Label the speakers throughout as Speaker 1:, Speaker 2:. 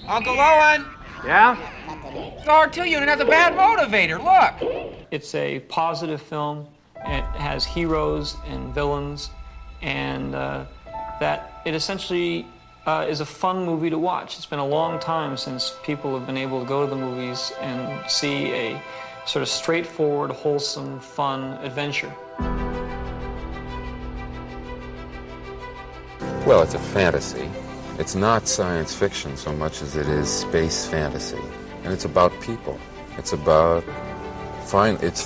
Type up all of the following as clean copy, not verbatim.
Speaker 1: Uncle Owen!
Speaker 2: Yeah?
Speaker 1: The R2 unit has a bad motivator, look!
Speaker 3: It's a positive film. It has heroes and villains, and that it essentially is a fun movie to watch. It's been a long time since people have been able to go to the movies and see a sort of straightforward, wholesome, fun adventure.
Speaker 4: Well, it's a fantasy. It's not science fiction so much as it is space fantasy. And it's about people. It's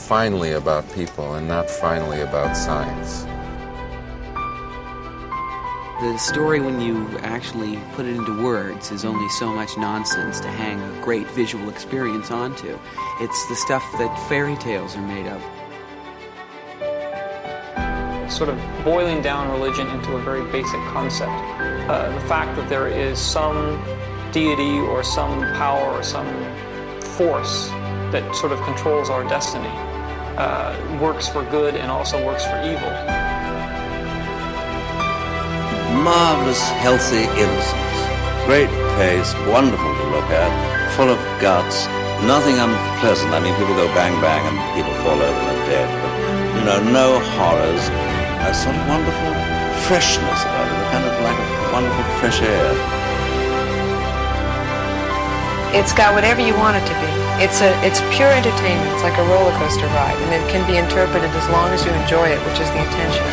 Speaker 4: finally about people and not finally about science.
Speaker 5: The story, when you actually put it into words, is only so much nonsense to hang a great visual experience onto. It's the stuff that fairy tales are made of.
Speaker 3: Sort of boiling down religion into a very basic concept. The fact that there is some deity or some power or some force that sort of controls our destiny works for good and also works for evil.
Speaker 6: Marvelous, healthy innocence. Great pace, wonderful to look at, full of guts, nothing unpleasant. I mean, people go bang bang and people fall over and are dead, but, no horrors. A sort of wonderful freshness about it, a kind of like a wonderful fresh air.
Speaker 7: It's got whatever you want it to be. It's pure entertainment. It's like a roller coaster ride, and it can be interpreted as long as you enjoy it, which is the intention.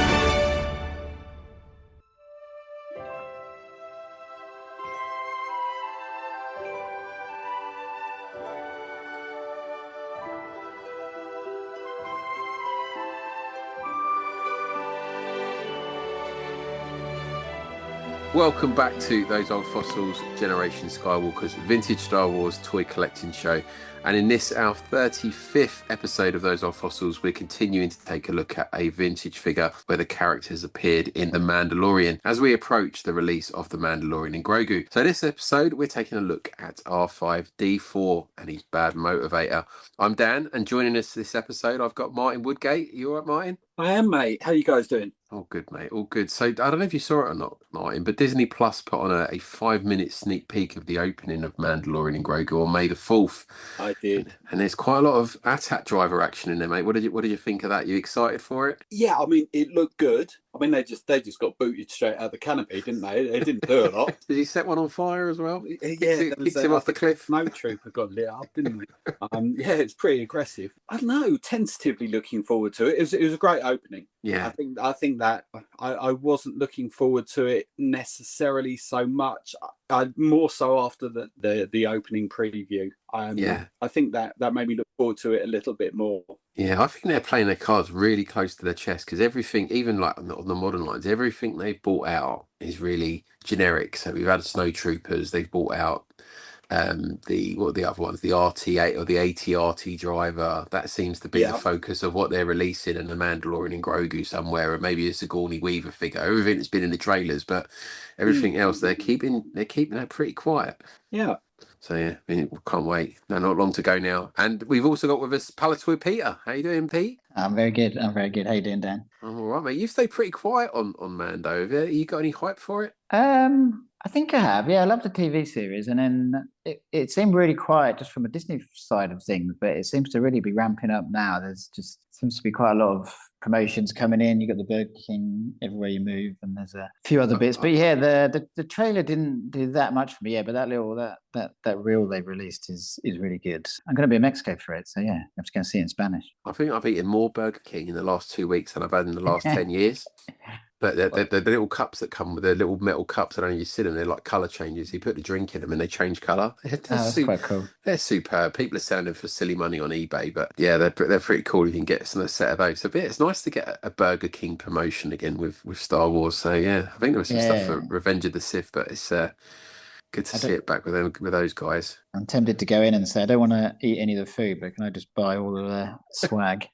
Speaker 8: Welcome back to Those Old Fossils, Generation Skywalker's vintage Star Wars toy collecting show. And in this, our 35th episode of Those Old Fossils, we're continuing to take a look at a vintage figure where the characters appeared in The Mandalorian as we approach the release of The Mandalorian and Grogu. So this episode, we're taking a look at R5-D4 and his bad motivator. I'm Dan, and joining us this episode, I've got Martin Woodgate. You all right, Martin?
Speaker 2: I am, mate. How you guys doing?
Speaker 8: All good, mate. All good. So I don't know if you saw it or not, Martin, but Disney Plus put on a 5-minute sneak peek of the opening of Mandalorian and Grogu on May the 4th.
Speaker 2: I did.
Speaker 8: And there's quite a lot of AT-AT driver action in there, mate. What did you think of that? You excited for it?
Speaker 2: Yeah, I mean, it looked good. I mean, they just got booted straight out of the canopy, didn't they? They didn't do a lot.
Speaker 8: Did he set one on fire as well?
Speaker 2: Yeah,
Speaker 8: kicks him off the cliff.
Speaker 2: Snow trooper got lit up, didn't they? Yeah, it's pretty aggressive. I don't know. Tentatively looking forward to it. It was a great opening.
Speaker 8: Yeah,
Speaker 2: I think that I wasn't looking forward to it necessarily so much. More so after the opening preview. I think that made me look forward to it a little bit more.
Speaker 8: Yeah, I think they're playing their cards really close to their chest because everything, even like on the modern lines, everything they've brought out is really generic. So we've had Snow Troopers, they've brought out what are the other ones, the RT8 or the AT-RT driver. That seems to be the focus of what they're releasing, and the Mandalorian and Grogu somewhere, or maybe a Sigourney Weaver figure. Everything that's been in the trailers, but everything else they're keeping that pretty quiet.
Speaker 2: Yeah.
Speaker 8: So yeah, I mean, can't wait. No, not long to go now. And we've also got with us Palitoy Peter. How you doing, Pete?
Speaker 9: I'm very good. How you doing, Dan?
Speaker 8: I'm all right, mate. You stay pretty quiet on Mando. Have you got any hype for it?
Speaker 9: I think I have. Yeah, I love the TV series, and then it seemed really quiet just from a Disney side of things, but it seems to really be ramping up now. There's just seems to be quite a lot of promotions coming in. You got the Burger King everywhere you move, and there's a few other bits. But yeah, the trailer didn't do that much for me. Yeah, but that reel they've released is really good. I'm going to be in Mexico for it, so yeah, I'm just going to see it in Spanish.
Speaker 8: I think I've eaten more Burger King in the last 2 weeks than I've had in the last 10 years. But the little cups that come with the little metal cups that only you sit in, they're like colour changes. You put the drink in them and they change colour.
Speaker 9: That's quite cool.
Speaker 8: They're superb. People are selling them for silly money on eBay, but yeah, they're pretty cool. You can get a set of those. So yeah, it's nice to get a Burger King promotion again with Star Wars. So yeah, I think there was some stuff for Revenge of the Sith, but it's good to see it back with those guys.
Speaker 9: I'm tempted to go in and say I don't want to eat any of the food, but can I just buy all of the swag?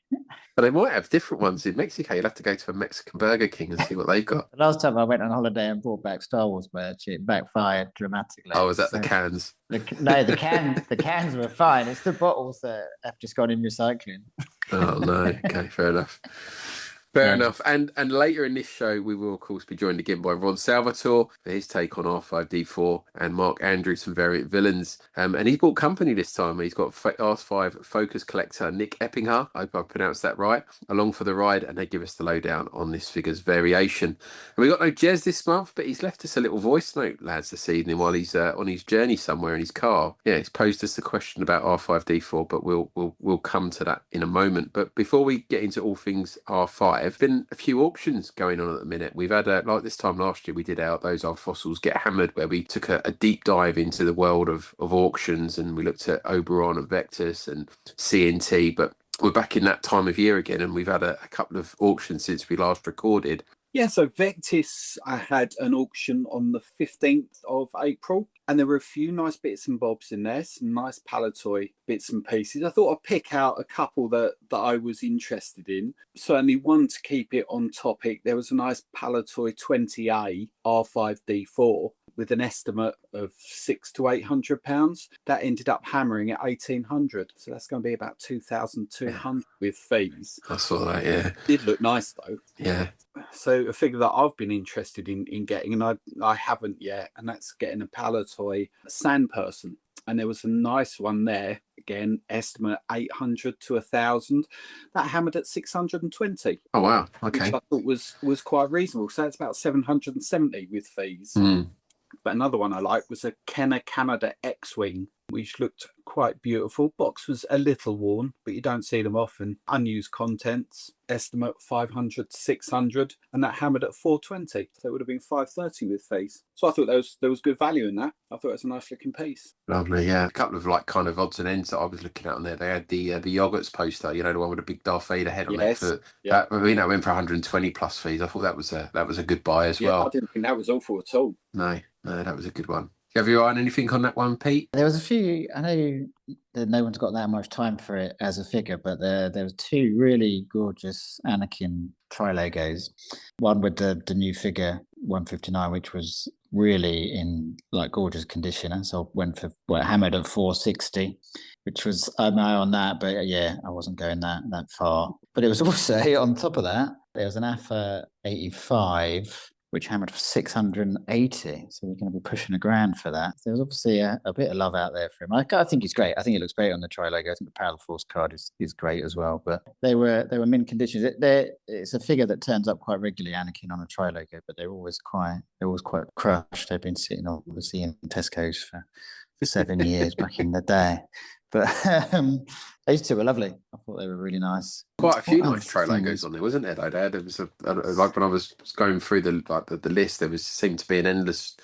Speaker 8: But they might have different ones in Mexico. You'll have to go to a Mexican Burger King and see what they've got.
Speaker 9: The last time I went on holiday and brought back Star Wars merch, it backfired dramatically.
Speaker 8: Oh, was that the cans?
Speaker 9: No, the cans were fine. It's the bottles that have just gone in recycling.
Speaker 8: Oh no. Okay, fair enough. Fair enough. And later in this show, we will, of course, be joined again by Ron Salvatore for his take on R5-D4 and Mark Andrews from Variant Villains. And he's brought company this time. He's got R5 Focus Collector Nick Eppinger, I hope I pronounced that right, along for the ride, and they give us the lowdown on this figure's variation. And we got no Jez this month, but he's left us a little voice note, lads, this evening while he's on his journey somewhere in his car. Yeah, he's posed us the question about R5-D4, but we'll come to that in a moment. But before we get into all things R5, been a few auctions going on at the minute. We've had like this time last year we did those old fossils get hammered, where we took a deep dive into the world of auctions, and we looked at Oberon and Vectus and CNT. But we're back in that time of year again, and we've had a couple of auctions since we last recorded.
Speaker 2: Yeah, so Vectis, I had an auction on the 15th of April, and there were a few nice bits and bobs in there, some nice Palitoy bits and pieces. I thought I'd pick out a couple that I was interested in. Certainly one to keep it on topic. There was a nice Palitoy 20A R5-D4 with an estimate of £600 to £800. That ended up hammering at 1,800. So that's going to be about 2,200 with fees.
Speaker 8: I saw that, yeah.
Speaker 2: Did look nice though.
Speaker 8: Yeah.
Speaker 2: So a figure that I've been interested in getting, and I haven't yet, and that's getting a Palitoy Sand Person. And there was a nice one there, again, estimate 800 to 1,000. That hammered at 620.
Speaker 8: Oh, wow. Okay.
Speaker 2: Which I thought was quite reasonable. So it's about 770 with fees. But another one I liked was a Kenner Canada X-Wing, which looked quite beautiful. Box was a little worn, but you don't see them often. Unused contents, estimate 500 to 600, and that hammered at 420. So it would have been 530 with fees. So I thought there was good value in that. I thought it was a nice looking piece.
Speaker 8: Lovely, yeah. A couple of like kind of odds and ends that I was looking at on there. They had the yogurts poster, the one with the big Darth Vader head on it. That went for 120 plus fees. I thought that was a good buy as well.
Speaker 2: I didn't think that was awful at all.
Speaker 8: No, that was a good one. Have you on anything on that one, Pete?
Speaker 9: There was a few. I know that no one's got that much time for it as a figure, but there was two really gorgeous Anakin tri-logos. One with the new figure 159, which was really in like gorgeous condition, and so I went for hammered at 460, which was an eye on that. But yeah, I wasn't going that far. But it was also on top of that, there was an AFA 85. Which hammered for 680. So we're going to be pushing £1,000 for that. There's obviously a bit of love out there for him. I think he's great. I think it looks great on the tri-logo. I think the Power Force card is great as well. But they were mint conditions. It's a figure that turns up quite regularly, Anakin, on a tri-logo, but they're always quite crushed. They've been sitting obviously in Tesco's for 7 years back in the day. But those two were lovely. I thought they were really nice.
Speaker 8: Quite a few nice tri-logos on there, wasn't there? There was like when I was going through the list, there seemed to be an endless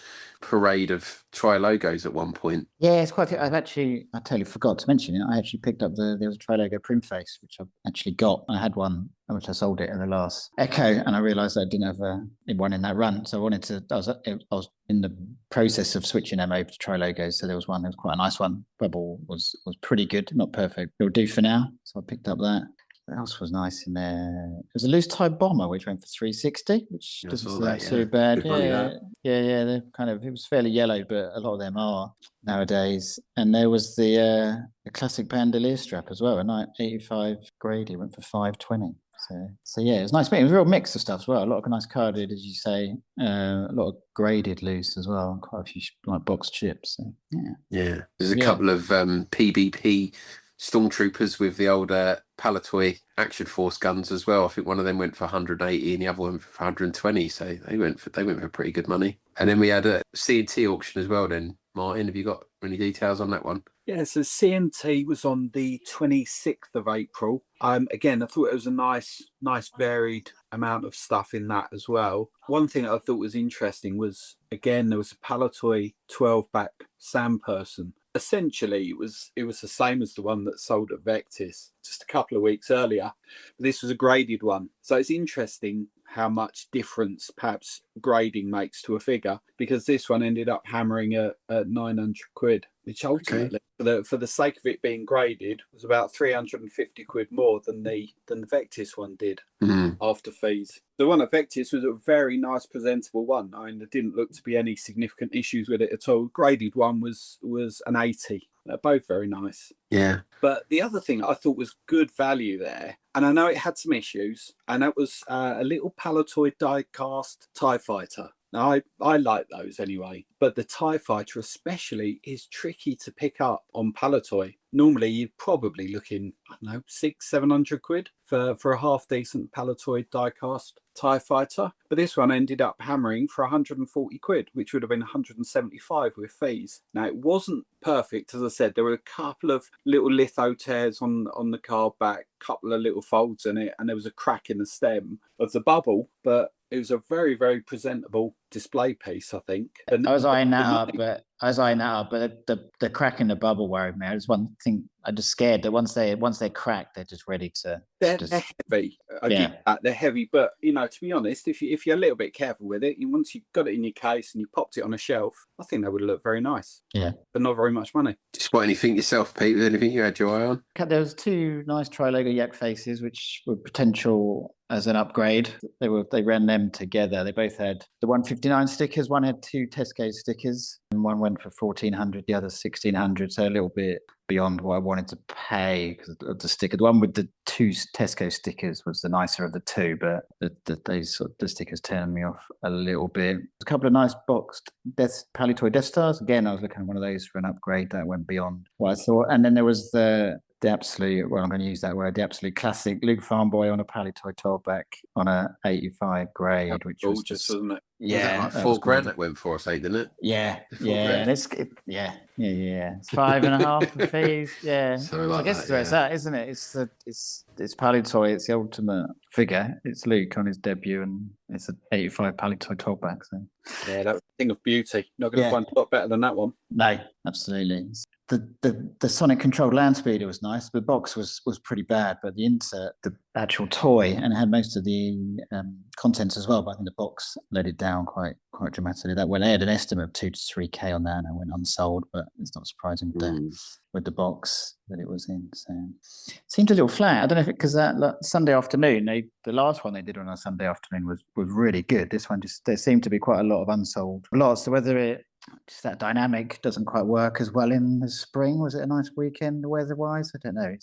Speaker 8: parade of tri-logos at one point.
Speaker 9: Yeah, it's quite. I totally forgot to mention it. I actually picked up there was a tri-logo Primface, which I actually got. I had one, which I sold it in the last Echo, and I realised I didn't have one in that run. So I was in the process of switching them over to tri-logos. So there was one that was quite a nice one. Bubble was pretty good, not perfect. It'll do for now. So I picked up that. What else was nice in there? It was a loose tie bomber, which went for 360, which doesn't seem too bad. Yeah. They're kind of, it was fairly yellow, but a lot of them are nowadays. And there was the classic bandolier strap as well. A 85 Grady went for 520. So yeah, it was nice. It was a real mix of stuff as well. A lot of nice carded, as you say. A lot of graded loose as well. And quite a few like boxed chips. So,
Speaker 8: yeah. There's a couple of PBP Stormtroopers with the old Palitoy Action Force guns as well. I think one of them went for 180 and the other one for 120. So they went for pretty good money. And then we had a C&T auction as well. Then Martin, have you got any details on that one?
Speaker 2: Yeah, so CNT was on the 26th of April. Again, I thought it was a nice varied amount of stuff in that as well. One thing I thought was interesting was, again, there was a Palitoy 12-back Sand Person. Essentially, it was the same as the one that sold at Vectis just a couple of weeks earlier. But this was a graded one. So it's interesting how much difference perhaps grading makes to a figure, because this one ended up hammering at 900 quid, which ultimately, for the sake of it being graded, was about 350 quid more than the Vectis one did after fees. The one at Vectis was a very nice, presentable one. I mean, there didn't look to be any significant issues with it at all. Graded one was an 80. They're both very nice.
Speaker 8: Yeah.
Speaker 2: But the other thing I thought was good value there, and I know it had some issues, and that was a little Palitoy die-cast TIE Fighter. Now, I like those anyway, but the TIE Fighter especially is tricky to pick up on Palitoy. Normally, you're probably looking, I don't know, £600-700 for a half-decent Palitoy die-cast TIE Fighter. But this one ended up hammering for £140, which would have been 175 with fees. Now, it wasn't perfect, as I said. There were a couple of little litho tears on the card back, couple of little folds in it, and there was a crack in the stem of the bubble, but it was a very, very presentable display piece, I think. And
Speaker 9: I was eyeing that up, but the crack in the bubble worried me. There's one thing I'm just scared that once they crack, they're just ready to.
Speaker 2: They're heavy. I get that. They're heavy, but to be honest, if you're a little bit careful with it, once you've got it in your case and you popped it on a shelf, I think they would look very nice.
Speaker 9: Yeah,
Speaker 2: but not very much money.
Speaker 8: Did you spot anything yourself, Pete? Was anything you had your eye on?
Speaker 9: There was two nice tri-logo yak faces, which were potential as an upgrade. They ran them together. They both had the 159 stickers. One had two Tesco stickers, and one went for 1,400, the other 1,600. So a little bit beyond what I wanted to pay because of the sticker. The one with the two Tesco stickers was the nicer of the two, but the stickers turned me off a little bit. A couple of nice boxed Palitoy Death Stars. Again, I was looking at one of those for an upgrade that went beyond what I thought. And then there was the absolute, well, I'm going to use that word, the absolute classic Luke Farmboy on a Palitoy 12-back on a 85 grade, which was just,
Speaker 2: wasn't it?
Speaker 8: Yeah, was like $4,000 that went for us, didn't it?
Speaker 9: Yeah, and it's It's 5.5 for fees. Yeah, so I guess it's where it's at, isn't it? It's Palitoy. It's the ultimate figure. It's Luke on his debut, and it's an 85 Palitoy 12-back. So
Speaker 2: yeah, that's a thing of beauty. Not going to find a lot better than that one.
Speaker 9: No, absolutely. The Sonic controlled land speeder was nice. The box was pretty bad, but the insert, the actual toy, and it had most of the contents as well. But I think the box let it down quite dramatically. They had an estimate of 2 to 3K on that, and it went unsold. But it's not surprising with the box that it was in. So it seemed a little flat. I don't know if because that Sunday afternoon, the last one they did on a Sunday afternoon was really good. This one there seemed to be quite a lot of unsold lots. So whether just that dynamic doesn't quite work as well in the spring. Was it a nice weekend weather-wise? I don't know.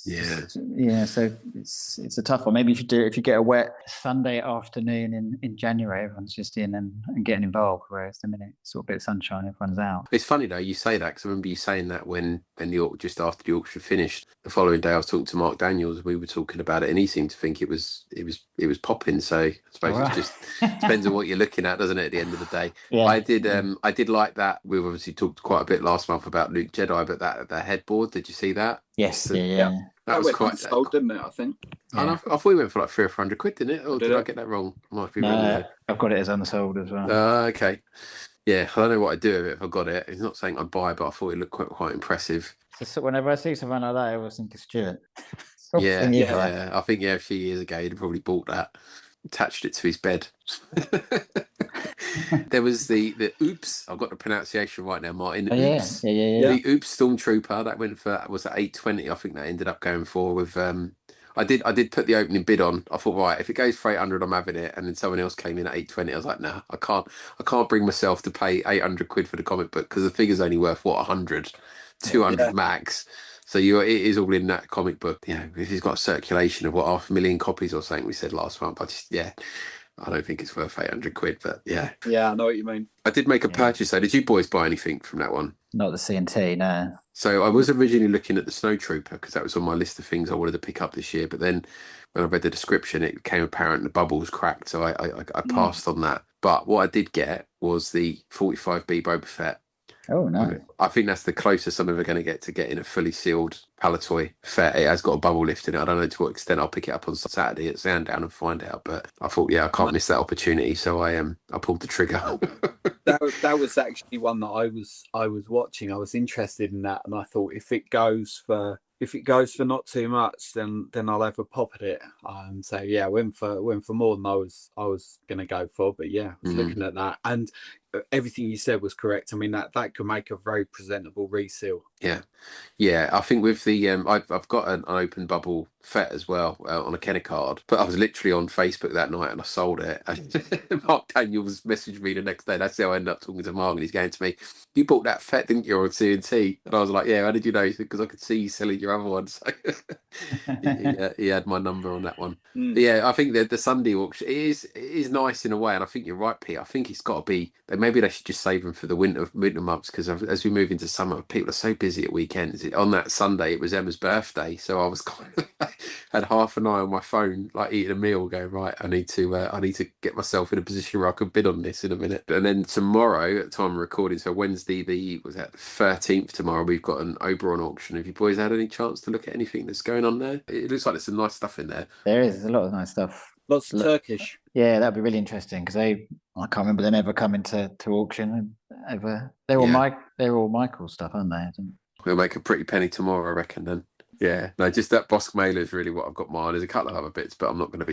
Speaker 9: So it's a tough one. Maybe if you get a wet Sunday afternoon in January, everyone's just in and getting involved. Whereas the minute it's sort of a bit of sunshine, everyone's out.
Speaker 8: It's funny though you say that because I remember you saying that when just after the auction finished, the following day I was talking to Mark Daniels. We were talking about it, and he seemed to think it was popping. So I suppose it just depends on what you're looking at, doesn't it? At the end of the day, I did like that. We've obviously talked quite a bit last month about Luke Jedi, but that headboard, did you see that?
Speaker 9: Yes,
Speaker 2: that was quite sold, didn't it? I think.
Speaker 8: And I thought we went for like £300 or £400, didn't it? Or did I get that wrong? Might be wrong.
Speaker 9: I've got it as unsold as well.
Speaker 8: Okay. Yeah, I don't know what I'd do with it if I got it. It's not saying I'd buy, but I thought it looked quite impressive.
Speaker 9: So whenever I see something like that, I always think of Stuart.
Speaker 8: I think a few years ago he'd probably bought that, attached it to his bed. There was the Oops. I've got the pronunciation right now, Martin. Oops. The Oops Stormtrooper that went for was at $820. I think that ended up going for with. I did put the opening bid on. I thought, right, if it goes for $800, I'm having it. And then someone else came in at $820. I was like, no, I can't bring myself to pay £800 for the comic book because the figure's only worth 100, 200 max. So it is all in that comic book. If he's got a circulation of 500,000 copies or something, we said last month. I don't think it's worth £800, but yeah.
Speaker 2: Yeah, I know what you mean.
Speaker 8: I did make a purchase though. Did you boys buy anything from that one?
Speaker 9: Not the CNT, no.
Speaker 8: So I was originally looking at the Snowtrooper because that was on my list of things I wanted to pick up this year. But then when I read the description, it became apparent the bubble was cracked. So I passed on that. But what I did get was the 45B Boba Fett.
Speaker 9: Oh, no.
Speaker 8: I think that's the closest I'm ever going to get to getting a fully sealed Palitoy Fett. It has got a bubble lift in it. I don't know to what extent I'll pick it up on Saturday at Sandown and find out. But I thought, I can't miss that opportunity. So I pulled the trigger.
Speaker 2: that was actually one that I was watching. I was interested in that, and I thought if it goes for not too much, then I'll have a pop at it. I went for more than I was going to go for. But I was looking at that, and everything you said was correct. I mean, that could make a very presentable reseal.
Speaker 8: Yeah, I think with the I've got an open bubble FET as well on a Kenner card, but I was literally on Facebook that night and I sold it. And Mark Daniels messaged me the next day. That's how I ended up talking to Mark, and he's going to me, "You bought that FET, didn't you, on C&T?" And I was like, "Yeah, how did you know?" He said, "Because I could see you selling your other ones." So he had my number on that one. But yeah, I think that the Sunday auction is nice in a way, and I think you're right, Pete. I think it's got to be maybe they should just save them for the winter months, because as we move into summer, people are so busy at weekends. On that Sunday, it was Emma's birthday, so I was kind of had half an eye on my phone, like eating a meal, going, right, I need to get myself in a position where I could bid on this in a minute. And then tomorrow, at the time of recording, so Wednesday, the 13th tomorrow, we've got an Oberon auction. Have you boys had any chance to look at anything that's going on there? It looks like there's some nice stuff in there.
Speaker 9: There's a lot of nice stuff.
Speaker 2: Lots of Turkish.
Speaker 9: Yeah, that'd be really interesting, because I can't remember them ever coming to auction. They're all Michael stuff, aren't they?
Speaker 8: We'll make a pretty penny tomorrow, I reckon. Then, yeah, no, just that Bosk mailer is really what I've got mine. There's a couple of other bits, but I'm not going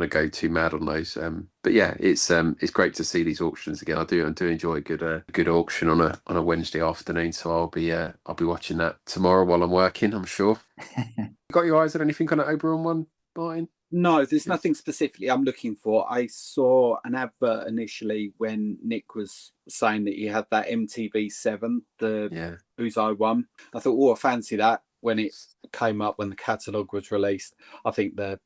Speaker 8: to go too mad on those. But yeah, it's great to see these auctions again. I do enjoy a good auction on a Wednesday afternoon. So I'll be watching that tomorrow while I'm working, I'm sure. Got your eyes on anything on that Oberon one, Martin?
Speaker 2: No, there's nothing specifically I'm looking for. I saw an advert initially when Nick was saying that he had that MTV7, the Uzai one. I thought, I fancy that when it came up, when the catalogue was released. I think with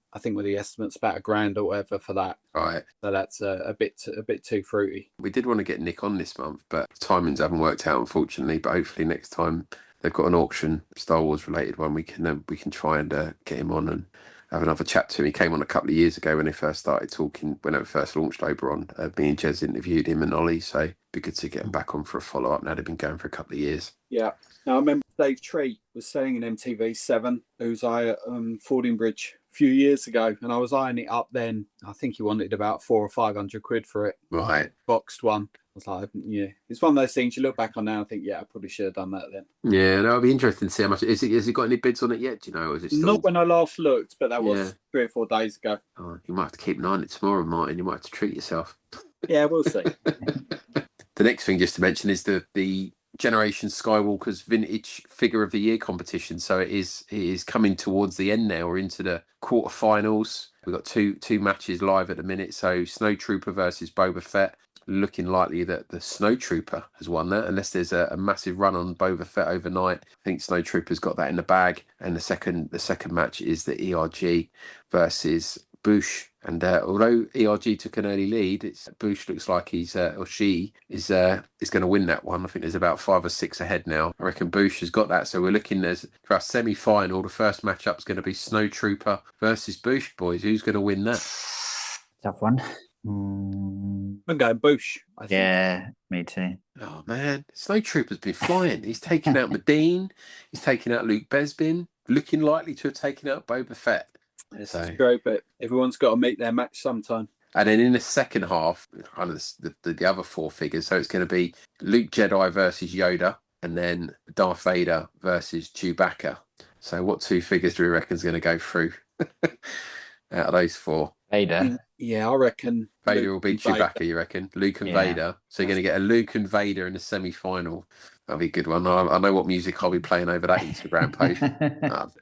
Speaker 2: the estimates about $1,000 or whatever for that.
Speaker 8: Right.
Speaker 2: So that's a bit too fruity.
Speaker 8: We did want to get Nick on this month, but timings haven't worked out, unfortunately. But hopefully next time they've got an auction, Star Wars related one, we can try and get him on and have another chat to him. He came on a couple of years ago when they first started talking, when it first launched Oberon. Me and Jez interviewed him and Ollie, so it'd be good to get him back on for a follow-up. Now they've been going for a couple of years. Yeah.
Speaker 2: Now, I remember Dave Tree was selling an MTV7, who's at Fordingbridge a few years ago, and I was eyeing it up then. I think he wanted about 400 or 500 quid for it.
Speaker 8: Right.
Speaker 2: Boxed one. I was like, yeah, it's one of those things you look back on now and think, yeah, I probably should have done that then.
Speaker 8: Yeah, that'll be interesting to see how much. Has it got any bids on it yet? Do you know? Or is it still...
Speaker 2: Not when I last looked, but that was 3 or 4 days ago.
Speaker 8: Oh, you might have to keep an eye on it tomorrow, Martin. You might have to treat yourself.
Speaker 2: Yeah, we'll see.
Speaker 8: The next thing just to mention is the Generation Skywalker's Vintage Figure of the Year competition. So it is coming towards the end now. We're into the quarterfinals. We've got two matches live at the minute. So Snowtrooper versus Boba Fett. Looking likely that the Snowtrooper has won that, unless there's a massive run on Boba Fett overnight. I think Snowtrooper's got that in the bag. And the second match is the ERG versus Bush. And although ERG took an early lead, Bush looks like she is going to win that one. I think there's about 5 or 6 ahead now. I reckon Bush has got that. So we're looking for our semi-final. The first matchup's going to be Snowtrooper versus Bush, boys. Who's going to win that?
Speaker 9: Tough one.
Speaker 2: I'm going Bush, I think.
Speaker 9: Yeah, me too.
Speaker 8: Oh, man. Snowtrooper's been flying. He's taken out Medine. He's taken out Luke Besbin. Looking likely to have taken out Boba Fett.
Speaker 2: This is great, but everyone's got to meet their match sometime.
Speaker 8: And then in the second half, kind of the other 4 figures. So it's going to be Luke Jedi versus Yoda, and then Darth Vader versus Chewbacca. So what 2 figures do we reckon is going to go through out of those 4?
Speaker 9: Vader.
Speaker 2: Yeah, I reckon
Speaker 8: Vader will beat Chewbacca, you reckon? Luke and Vader. So you're going to get a Luke and Vader in the semi-final. That'll be a good one. I know what music I'll be playing over that Instagram post.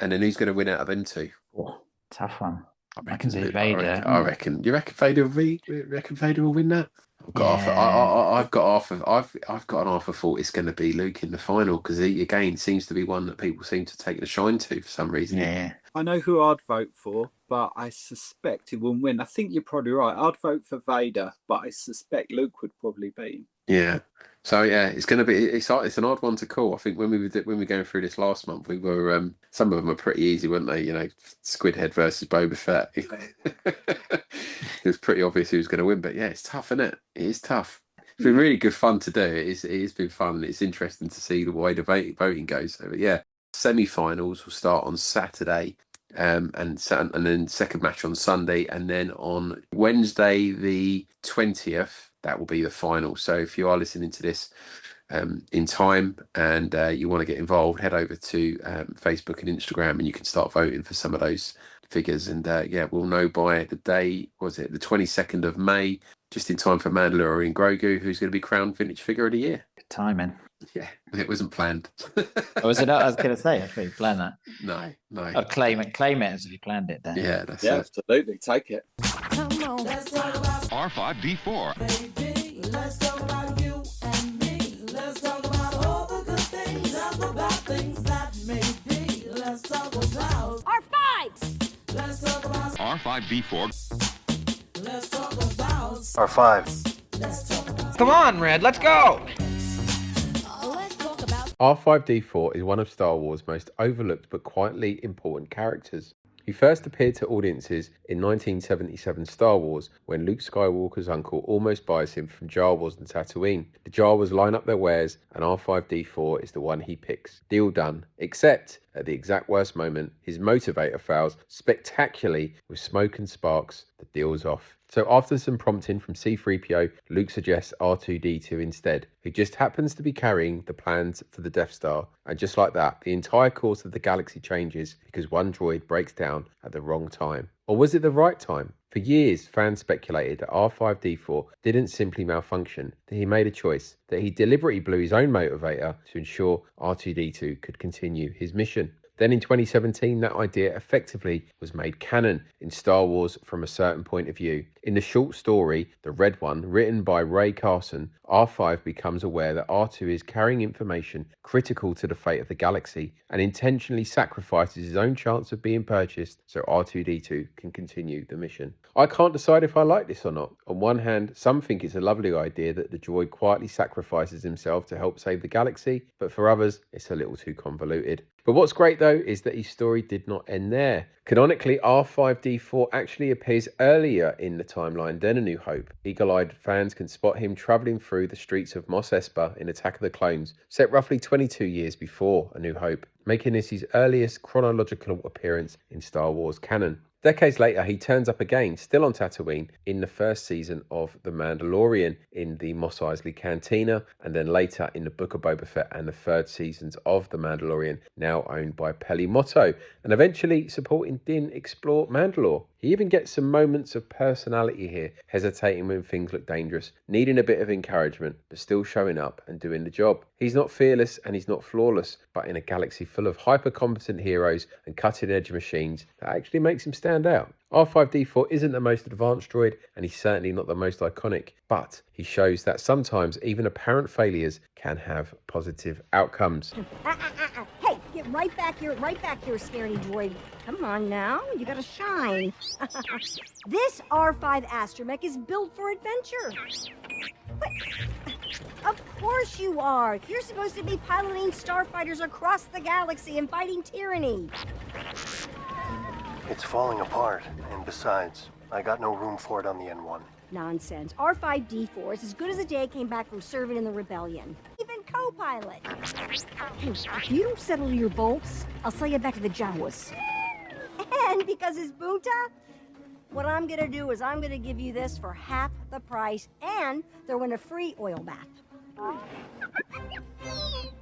Speaker 8: And then who's going to win out of them 2?
Speaker 9: Oh, tough one. I can see Vader.
Speaker 8: I reckon. You reckon Vader will win that? I've got an half a thought it's going to be Luke in the final, because he again seems to be one that people seem to take a shine to for some reason.
Speaker 9: Yeah.
Speaker 2: I know who I'd vote for, but I suspect he won't win. I think you're probably right. I'd vote for Vader, but I suspect Luke would probably beat him.
Speaker 8: Yeah. So yeah, it's going to be it's an odd one to call. I think when we were going through this last month, we were some of them are pretty easy, weren't they? You know, Squidhead versus Boba Fett. It was pretty obvious who was going to win, but yeah, it's tough, isn't it? It is tough. It's been really good fun to do. It's been fun. It's interesting to see the way the voting goes. So, but yeah, semi-finals will start on Saturday, and then second match on Sunday, and then on Wednesday the 20th. That will be the final. So if you are listening to this in time and you want to get involved, head over to Facebook and Instagram, and you can start voting for some of those figures. And we'll know by the day, the 22nd of May just in time for Mandalorian and Grogu, who's going to be crowned vintage figure of the year.
Speaker 9: Good timing.
Speaker 8: Yeah, it wasn't planned.
Speaker 9: Oh, was it not? I was going to say, I thought you planned that.
Speaker 8: No.
Speaker 9: I'd claim it as if you planned it then.
Speaker 8: Yeah, that's
Speaker 2: Yeah,
Speaker 8: it.
Speaker 2: absolutely. Take it.
Speaker 10: R5-D4.
Speaker 11: Baby, let's talk about you and me. Let's talk about all the good things and the bad things that may be. Let's talk about
Speaker 12: R5.
Speaker 11: Let's talk about
Speaker 10: R5-D4.
Speaker 11: Let's talk about
Speaker 1: R5.
Speaker 11: Let's talk about
Speaker 1: Come on, Red, let's go.
Speaker 11: Let's talk about
Speaker 8: R5-D4 is one of Star Wars' most overlooked but quietly important characters. He first appeared to audiences in 1977 Star Wars, when Luke Skywalker's uncle almost buys him from Jawas and Tatooine. The Jawas line up their wares, and R5-D4 is the one he picks. Deal done. Except, at the exact worst moment, his motivator fails spectacularly with smoke and sparks. The deal's off. So after some prompting from C-3PO, Luke suggests R2-D2 instead, who just happens to be carrying the plans for the Death Star. And just like that, the entire course of the galaxy changes because one droid breaks down at the wrong time. Or was it the right time? For years, fans speculated that R5-D4 didn't simply malfunction, that he made a choice, that he deliberately blew his own motivator to ensure R2-D2 could continue his mission. Then in 2017, that idea effectively was made canon in Star Wars from a certain point of view. In the short story, The Red One, written by Ray Carson, R5 becomes aware that R2 is carrying information critical to the fate of the galaxy and intentionally sacrifices his own chance of being purchased so R2-D2 can continue the mission. I can't decide if I like this or not. On one hand, some think it's a lovely idea that the droid quietly sacrifices himself to help save the galaxy, but for others, it's a little too convoluted. But what's great though is that his story did not end there. Canonically, R5-D4 actually appears earlier in the timeline than A New Hope. Eagle-eyed fans can spot him travelling through the streets of Mos Espa in Attack of the Clones, set roughly 22 years before A New Hope, making this his earliest chronological appearance in Star Wars canon. Decades later, he turns up again, still on Tatooine, in the first season of The Mandalorian, in the Mos Eisley Cantina, and then later in the Book of Boba Fett and the third seasons of The Mandalorian, now owned by Peli Motto, and eventually supporting Din explore Mandalore. He even gets some moments of personality here, hesitating when things look dangerous, needing a bit of encouragement, but still showing up and doing the job. He's not fearless and he's not flawless, but in a galaxy full of hyper-competent heroes and cutting-edge machines, that actually makes him stand out. R5-D4 isn't the most advanced droid, and he's certainly not the most iconic, but he shows that sometimes even apparent failures can have positive outcomes.
Speaker 12: Hey, get right back here, scaredy droid. Come on now, you gotta shine. This R5 astromech is built for adventure. But, of course you are. You're supposed to be piloting starfighters across the galaxy and fighting tyranny.
Speaker 13: It's falling apart, and besides, I got no room for it on the N1.
Speaker 12: Nonsense. R5-D4 is as good as a day came back from serving in the rebellion. Even co-pilot. Hey, if you don't settle your bolts, I'll sell you back to the Jawas. And because it's Bunta, what I'm gonna do is I'm gonna give you this for half the price and throw in a free oil bath.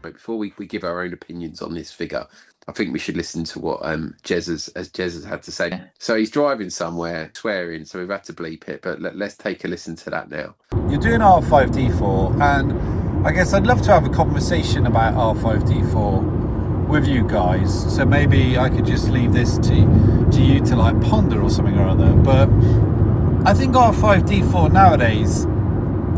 Speaker 8: Before we give our own opinions on this figure, I think we should listen to what Jez has had to say. So he's driving somewhere, swearing, so we've had to bleep it, but let's take a listen to that now.
Speaker 14: You're doing R5-D4, and I guess I'd love to have a conversation about R5-D4 with you guys. So maybe I could just leave this to you to like ponder or something or other. But I think R5-D4 nowadays,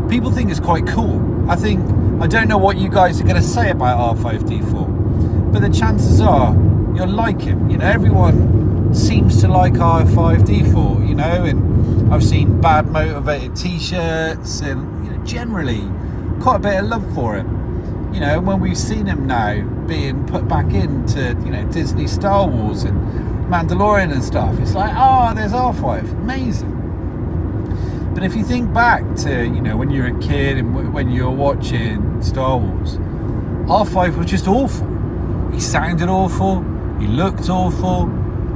Speaker 14: people think it's quite cool. I don't know what you guys are going to say about R5-D4, but the chances are you'll like him. You know, everyone seems to like R5-D4, you know, and I've seen bad motivated t-shirts and, you know, generally quite a bit of love for him. You know, when we've seen him now being put back into, you know, Disney Star Wars and Mandalorian and stuff, it's like, oh, there's R5, amazing. But if you think back to, you know, when you were a kid and when you were watching Star Wars, R5 was just awful. He sounded awful. He looked awful.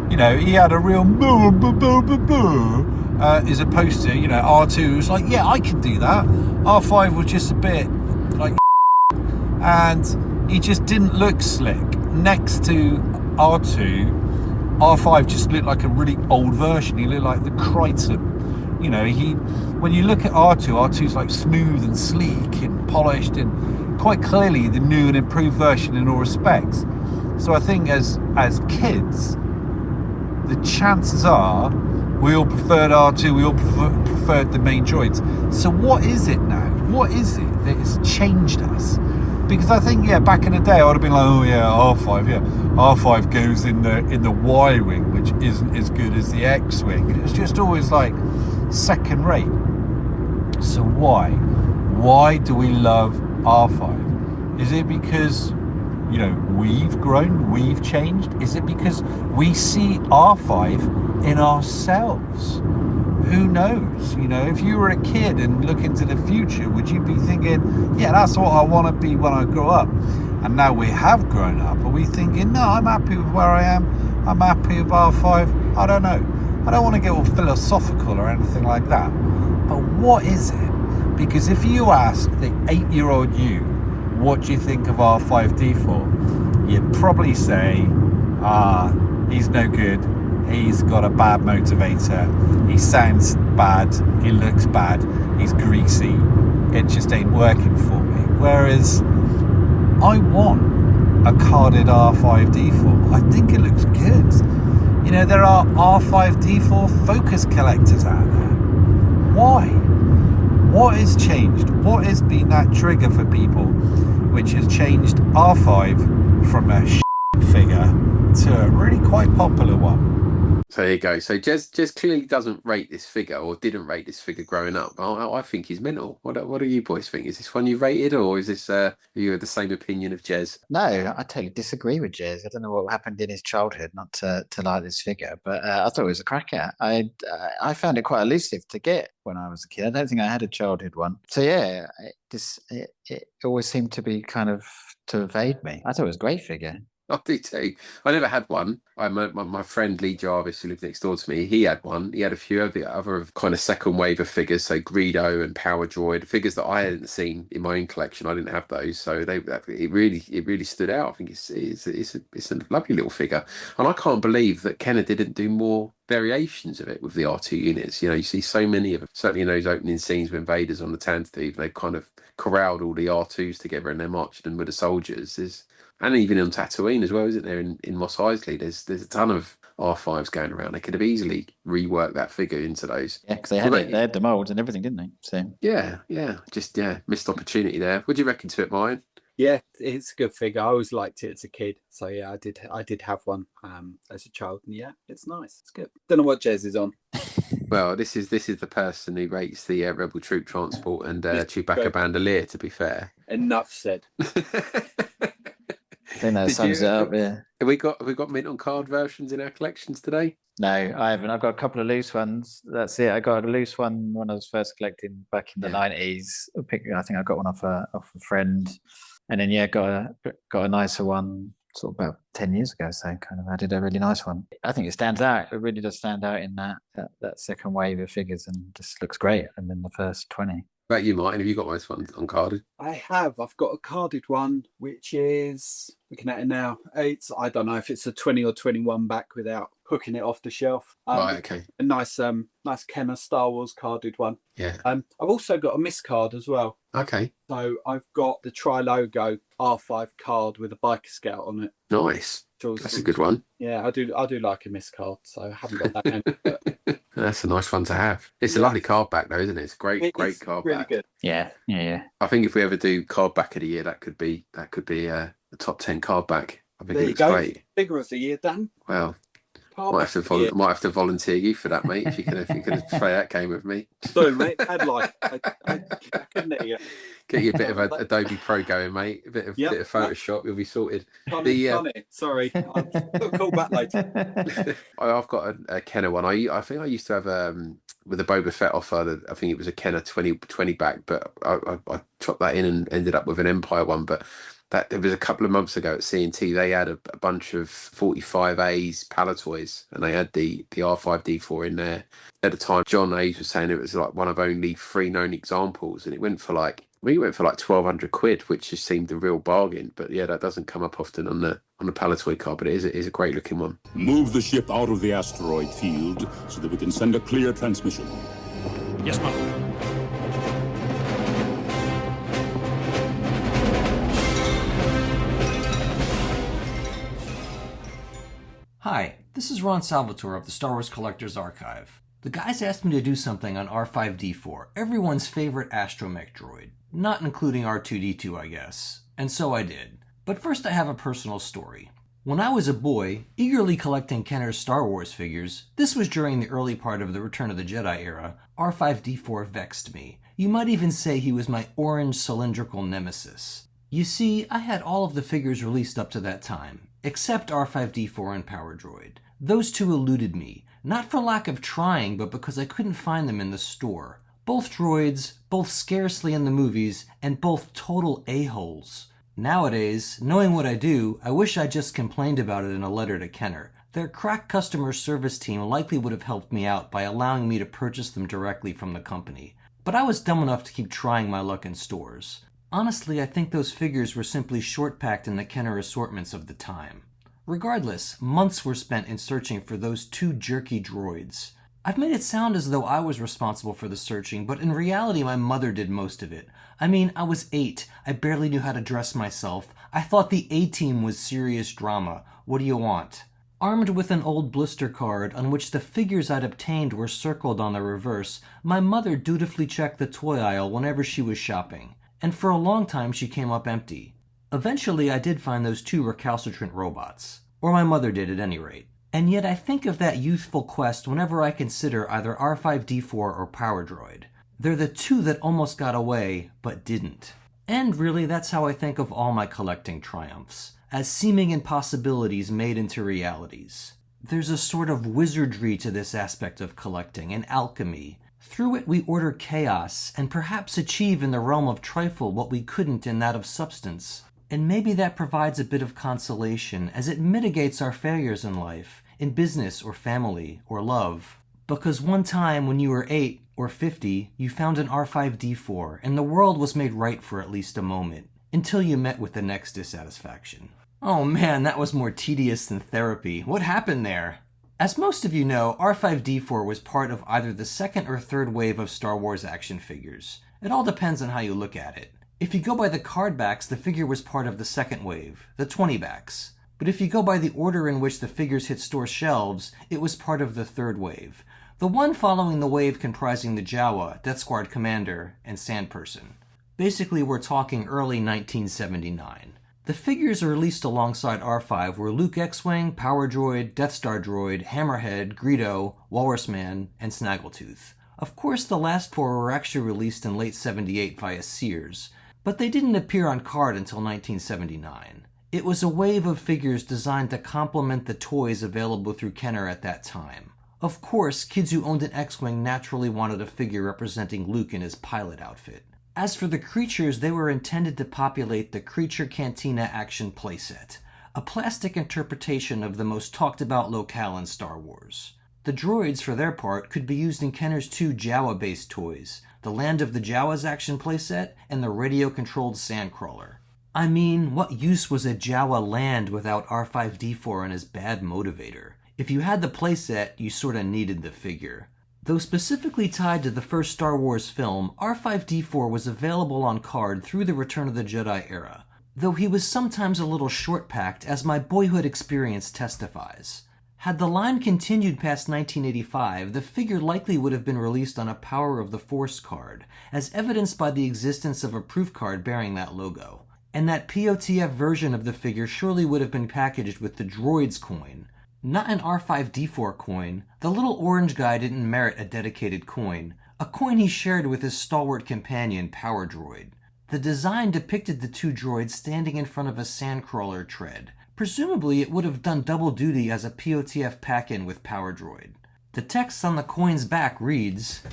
Speaker 14: You know, he had a real boo, boo, boo, boo, boo, as opposed to, you know, R2 was like, yeah, I can do that. R5 was just a bit like, and he just didn't look slick. Next to R2, R5 just looked like a really old version. He looked like the Crichton You know, when you look at R2's like smooth and sleek and polished and quite clearly the new and improved version in all respects. So I think as kids, the chances are we all preferred R2, we all preferred the main droids. So what is it now? What is it that has changed us? Because I think, yeah, back in the day, I would have been like, oh yeah, R5, yeah. R5 goes in the Y-wing, which isn't as good as the X-wing. It was just always like second rate. So why? Why do we love R5? Is it because, you know, we've grown, we've changed? Is it because we see R5 in ourselves? Who knows? You know, if you were a kid and look into the future, would you be thinking, yeah, that's what I want to be when I grow up? And now we have grown up. Are we thinking, no, I'm happy with where I am. I'm happy with R5. I don't know. I don't want to get all philosophical or anything like that. But what is it? Because if you ask the 8-year-old you, what do you think of R5-D4? You'd probably say, he's no good. He's got a bad motivator. He sounds bad. He looks bad. He's greasy. It just ain't working for me. Whereas I want a carded R5-D4. I think it looks good. You know, there are R5-D4 focus collectors out there. Why? What has changed? What has been that trigger for people which has changed R5 from a figure to a really quite popular one?
Speaker 8: So there you go. So Jez clearly doesn't rate this figure, or didn't rate this figure growing up. I think he's mental. What do you boys think? Is this one you rated, or is this are you of the same opinion of Jez?
Speaker 9: No, I totally disagree with Jez. I don't know what happened in his childhood not to like this figure, but I thought it was a cracker. I found it quite elusive to get when I was a kid. I don't think I had a childhood one. So yeah, it always seemed to be kind of to evade me. I thought it was a great figure.
Speaker 8: I do too. I never had one. My friend Lee Jarvis, who lived next door to me, he had one. He had a few of the other kind of second wave of figures, so Greedo and Power Droid, figures that I hadn't seen in my own collection. I didn't have those, so it really stood out. I think it's a lovely little figure, and I can't believe that Kenner didn't do more variations of it with the R2 units. You know, you see so many of them, certainly in those opening scenes when Vader's on the Tantive, they've kind of corralled all the R2s together and they're marching them with the soldiers. And even on Tatooine as well, isn't there? In Mos Eisley, there's a ton of R5s going around. They could have easily reworked that figure into those.
Speaker 9: Yeah, because they had the molds and everything, didn't they? So
Speaker 8: yeah, missed opportunity there. What do you reckon to it, Ryan?
Speaker 2: Yeah, it's a good figure. I always liked it as a kid. So yeah, I did have one as a child. And yeah, it's nice. It's good. Don't know what Jez is on.
Speaker 8: Well, this is the person who rates the Rebel Troop Transport and Chewbacca Bandolier, to be fair.
Speaker 2: Enough said.
Speaker 9: I think that sums it up, yeah.
Speaker 8: Have we got mint on card versions in our collections today?
Speaker 9: No, I haven't. I've got a couple of loose ones. That's it. I got a loose one when I was first collecting back in the 90s. I think I got one off a friend. And then got a nicer one sort of about 10 years ago, so kind of added a really nice one. I think it stands out. It really does stand out in that second wave of figures and just looks great. And then the first 20.
Speaker 8: What about you, Martin? Have you got most ones uncarded?
Speaker 2: I have. I've got a carded one, which is, looking at it now, I don't know if it's a 20 or 21 back without hooking it off the shelf.
Speaker 8: Right, okay.
Speaker 2: A nice Kenner Star Wars carded one.
Speaker 8: Yeah.
Speaker 2: I've also got a miscard as well.
Speaker 8: Okay.
Speaker 2: So I've got the Tri-Logo R5 card with a Biker Scout on it.
Speaker 8: Nice. That's a good one.
Speaker 2: Yeah, I do like a miscard, so I haven't got that many.
Speaker 8: That's a nice one to have. It's a lovely card back though, isn't it? It's a great card
Speaker 2: really
Speaker 8: back.
Speaker 2: Good.
Speaker 9: Yeah.
Speaker 8: I think if we ever do card back of the year, that could be a top 10 card back. I think it looks great.
Speaker 2: Figure of the year, Dan.
Speaker 8: Well, might have to volunteer you for that, mate. If you can play that game with me.
Speaker 2: Sorry, mate. Bad life. I couldn't hear you.
Speaker 8: Get you a bit of Adobe Pro going, mate. A bit of Photoshop. You'll be sorted.
Speaker 2: Sorry, I'll call back later.
Speaker 8: I've got a Kenner one. I think I used to have with a Boba Fett offer. I think it was a Kenner 20 back, but I chopped that in and ended up with an Empire one. But that it was a couple of months ago at C&T. They had a bunch of 45As Palitoys, and they had the R5-D4 in there. At the time, John Hayes was saying it was like one of only 3 known examples, and it went for like 1,200 quid, which just seemed a real bargain. But yeah, that doesn't come up often on the Palitoy card, but it is a great looking one.
Speaker 10: Move the ship out of the asteroid field so that we can send a clear transmission.
Speaker 15: Yes, ma'am.
Speaker 16: Hi, this is Ron Salvatore of the Star Wars Collectors Archive. The guys asked me to do something on R5-D4, everyone's favorite astromech droid. Not including R2-D2, I guess. And so I did. But first I have a personal story. When I was a boy, eagerly collecting Kenner's Star Wars figures, this was during the early part of the Return of the Jedi era, R5-D4 vexed me. You might even say he was my orange cylindrical nemesis. You see, I had all of the figures released up to that time, except R5-D4 and Power Droid. Those two eluded me, not for lack of trying, but because I couldn't find them in the store. Both droids, both scarcely in the movies, and both total a-holes. Nowadays, knowing what I do, I wish I just complained about it in a letter to Kenner. Their crack customer service team likely would have helped me out by allowing me to purchase them directly from the company. But I was dumb enough to keep trying my luck in stores. Honestly, I think those figures were simply short-packed in the Kenner assortments of the time. Regardless, months were spent in searching for those two jerky droids. I've made it sound as though I was responsible for the searching, but in reality my mother did most of it. I mean, I was 8. I barely knew how to dress myself. I thought the A-Team was serious drama. What do you want? Armed with an old blister card on which the figures I'd obtained were circled on the reverse, my mother dutifully checked the toy aisle whenever she was shopping. And for a long time she came up empty. Eventually I did find those two recalcitrant robots. Or my mother did at any rate. And yet I think of that youthful quest whenever I consider either R5-D4 or Power Droid. They're the two that almost got away, but didn't. And really, that's how I think of all my collecting triumphs, as seeming impossibilities made into realities. There's a sort of wizardry to this aspect of collecting, an alchemy. Through it we order chaos, and perhaps achieve in the realm of trifle what we couldn't in that of substance. And maybe that provides a bit of consolation, as it mitigates our failures in life, in business or family or love. Because one time when you were 8 or 50, you found an R5-D4, and the world was made right for at least a moment, until you met with the next dissatisfaction. Oh man, that was more tedious than therapy. What happened there? As most of you know, R5-D4 was part of either the second or third wave of Star Wars action figures. It all depends on how you look at it. If you go by the card backs, the figure was part of the second wave, the 20 backs. But if you go by the order in which the figures hit store shelves, it was part of the third wave. The one following the wave comprising the Jawa, Death Squad Commander, and Sandperson. Basically, we're talking early 1979. The figures released alongside R5 were Luke X-Wing, Power Droid, Death Star Droid, Hammerhead, Greedo, Walrus Man, and Snaggletooth. Of course, the last 4 were actually released in late 78 via Sears, but they didn't appear on card until 1979. It was a wave of figures designed to complement the toys available through Kenner at that time. Of course, kids who owned an X-Wing naturally wanted a figure representing Luke in his pilot outfit. As for the creatures, they were intended to populate the Creature Cantina Action playset, a plastic interpretation of the most talked about locale in Star Wars. The droids, for their part, could be used in Kenner's 2 Jawa-based toys, the Land of the Jawas action playset and the radio-controlled Sandcrawler. I mean, what use was a Jawa land without R5-D4 and his bad motivator? If you had the playset, you sorta needed the figure. Though specifically tied to the first Star Wars film, R5-D4 was available on card through the Return of the Jedi era, though he was sometimes a little short-packed, as my boyhood experience testifies. Had the line continued past 1985, the figure likely would have been released on a Power of the Force card, as evidenced by the existence of a proof card bearing that logo. And that POTF version of the figure surely would have been packaged with the Droids coin. Not an R5-D4 coin. The little orange guy didn't merit a dedicated coin, a coin he shared with his stalwart companion, Power Droid. The design depicted the two droids standing in front of a Sandcrawler tread. Presumably, it would have done double duty as a POTF pack-in with Power Droid. The text on the coin's back reads,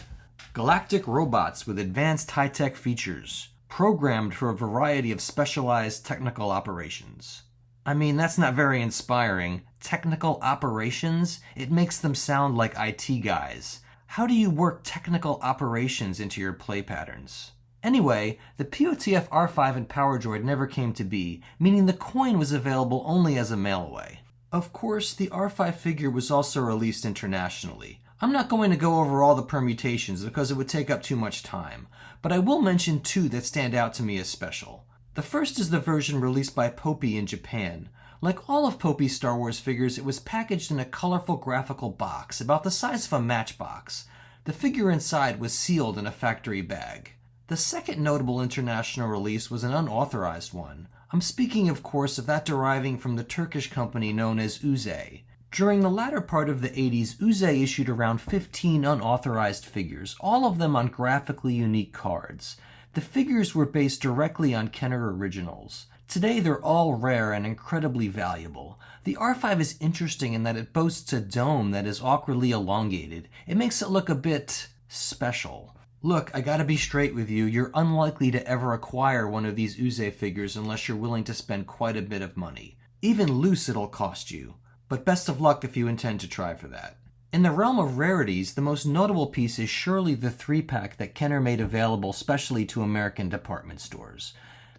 Speaker 16: "Galactic robots with advanced high-tech features, programmed for a variety of specialized technical operations." I mean, that's not very inspiring. Technical operations? It makes them sound like IT guys. How do you work technical operations into your play patterns? Anyway, the POTF R5 and Power Droid never came to be, meaning the coin was available only as a mail-away. Of course, the R5 figure was also released internationally, I'm not going to go over all the permutations because it would take up too much time, but I will mention two that stand out to me as special. The first is the version released by Popey in Japan. Like all of Popey's Star Wars figures, it was packaged in a colorful graphical box about the size of a matchbox. The figure inside was sealed in a factory bag. The second notable international release was an unauthorized one. I'm speaking, of course, of that deriving from the Turkish company known as Uzay. During the latter part of the 80s, Uzay issued around 15 unauthorized figures, all of them on graphically unique cards. The figures were based directly on Kenner originals. Today they're all rare and incredibly valuable. The R5 is interesting in that it boasts a dome that is awkwardly elongated. It makes it look a bit special. Look, I gotta be straight with you, you're unlikely to ever acquire one of these Uzay figures unless you're willing to spend quite a bit of money. Even loose it'll cost you. But best of luck if you intend to try for that. In the realm of rarities, the most notable piece is surely the 3-pack that Kenner made available specially to American department stores.